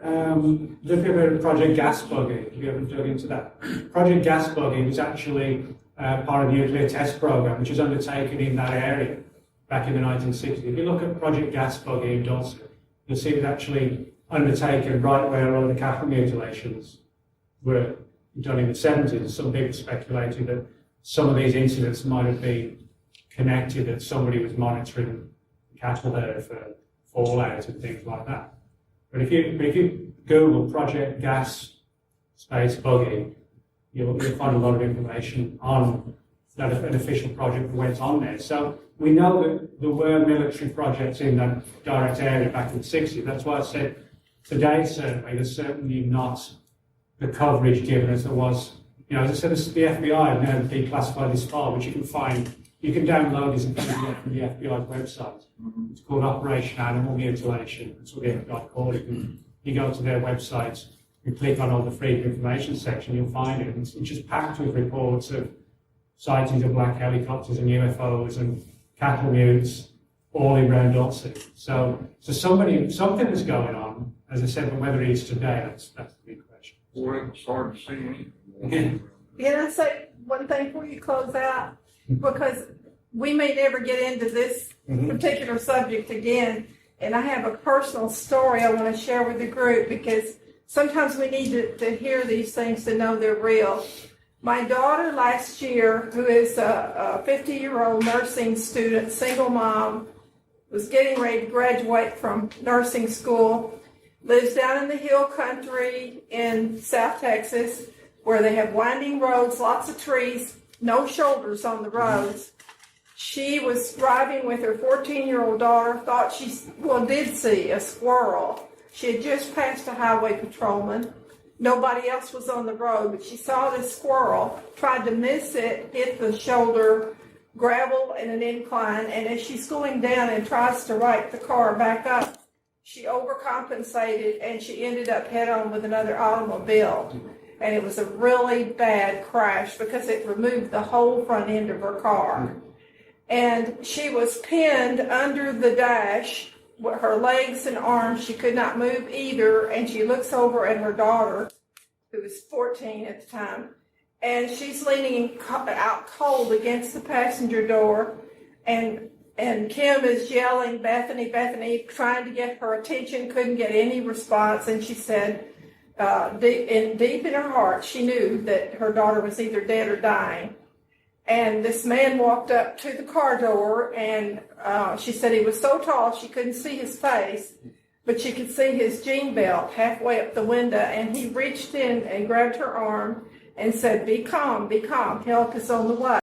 looking at Project Gas Buggy. Have you ever dug into that? Project Gas Buggy was actually part of the nuclear test program, which was undertaken in that area back in the 1960s. If you look at Project Gas Buggy in Dulce, you'll see it actually undertaken right where all the cattle mutilations were done in the 70s. Some people speculated that some of these incidents might have been connected, that somebody was monitoring the cattle herd for fallout and things like that. But if you Google Project Gas Space Buggy, you'll find a lot of information on that, an official project that went on there. So we know that there were military projects in that direct area back in the 60s. That's why I said today, certainly, there's certainly not the coverage given as there was. As I said, the FBI have now declassified this file, which you can find. You can download this information from the FBI's website. It's called Operation Animal Mutilation. That's what the FBI called it. And you go to their website, you click on all the freedom information section, you'll find it. It's just packed with reports of sightings of black helicopters and UFOs and cattle mutes all in round Dulce. So something is going on, as I said, but whether it is today, that's the big question. Boy, it's hard to see anything. Can I say one thing before you close out? Because we may never get into this particular subject again, and I have a personal story I want to share with the group because sometimes we need to hear these things to know they're real. My daughter last year, who is a 50-year-old nursing student, single mom, was getting ready to graduate from nursing school, lives down in the hill country in South Texas, where they have winding roads, lots of trees. no shoulders on the roads. She was driving with her 14-year-old daughter, thought did see a squirrel. She had just passed a highway patrolman. Nobody else was on the road, but she saw this squirrel, tried to miss it, hit the shoulder, gravel in an incline, and as she's going down and tries to right the car back up, she overcompensated and she ended up head-on with another automobile. And it was a really bad crash because it removed the whole front end of her car. And she was pinned under the dash with her legs and arms. She could not move either. And she looks over at her daughter, who was 14 at the time, and she's leaning out cold against the passenger door. And Kim is yelling, Bethany, Bethany, trying to get her attention, couldn't get any response. And she said, deep in her heart, she knew that her daughter was either dead or dying. And this man walked up to the car door, and she said he was so tall she couldn't see his face, but she could see his jean belt halfway up the window. And he reached in and grabbed her arm and said, be calm, help is on the way.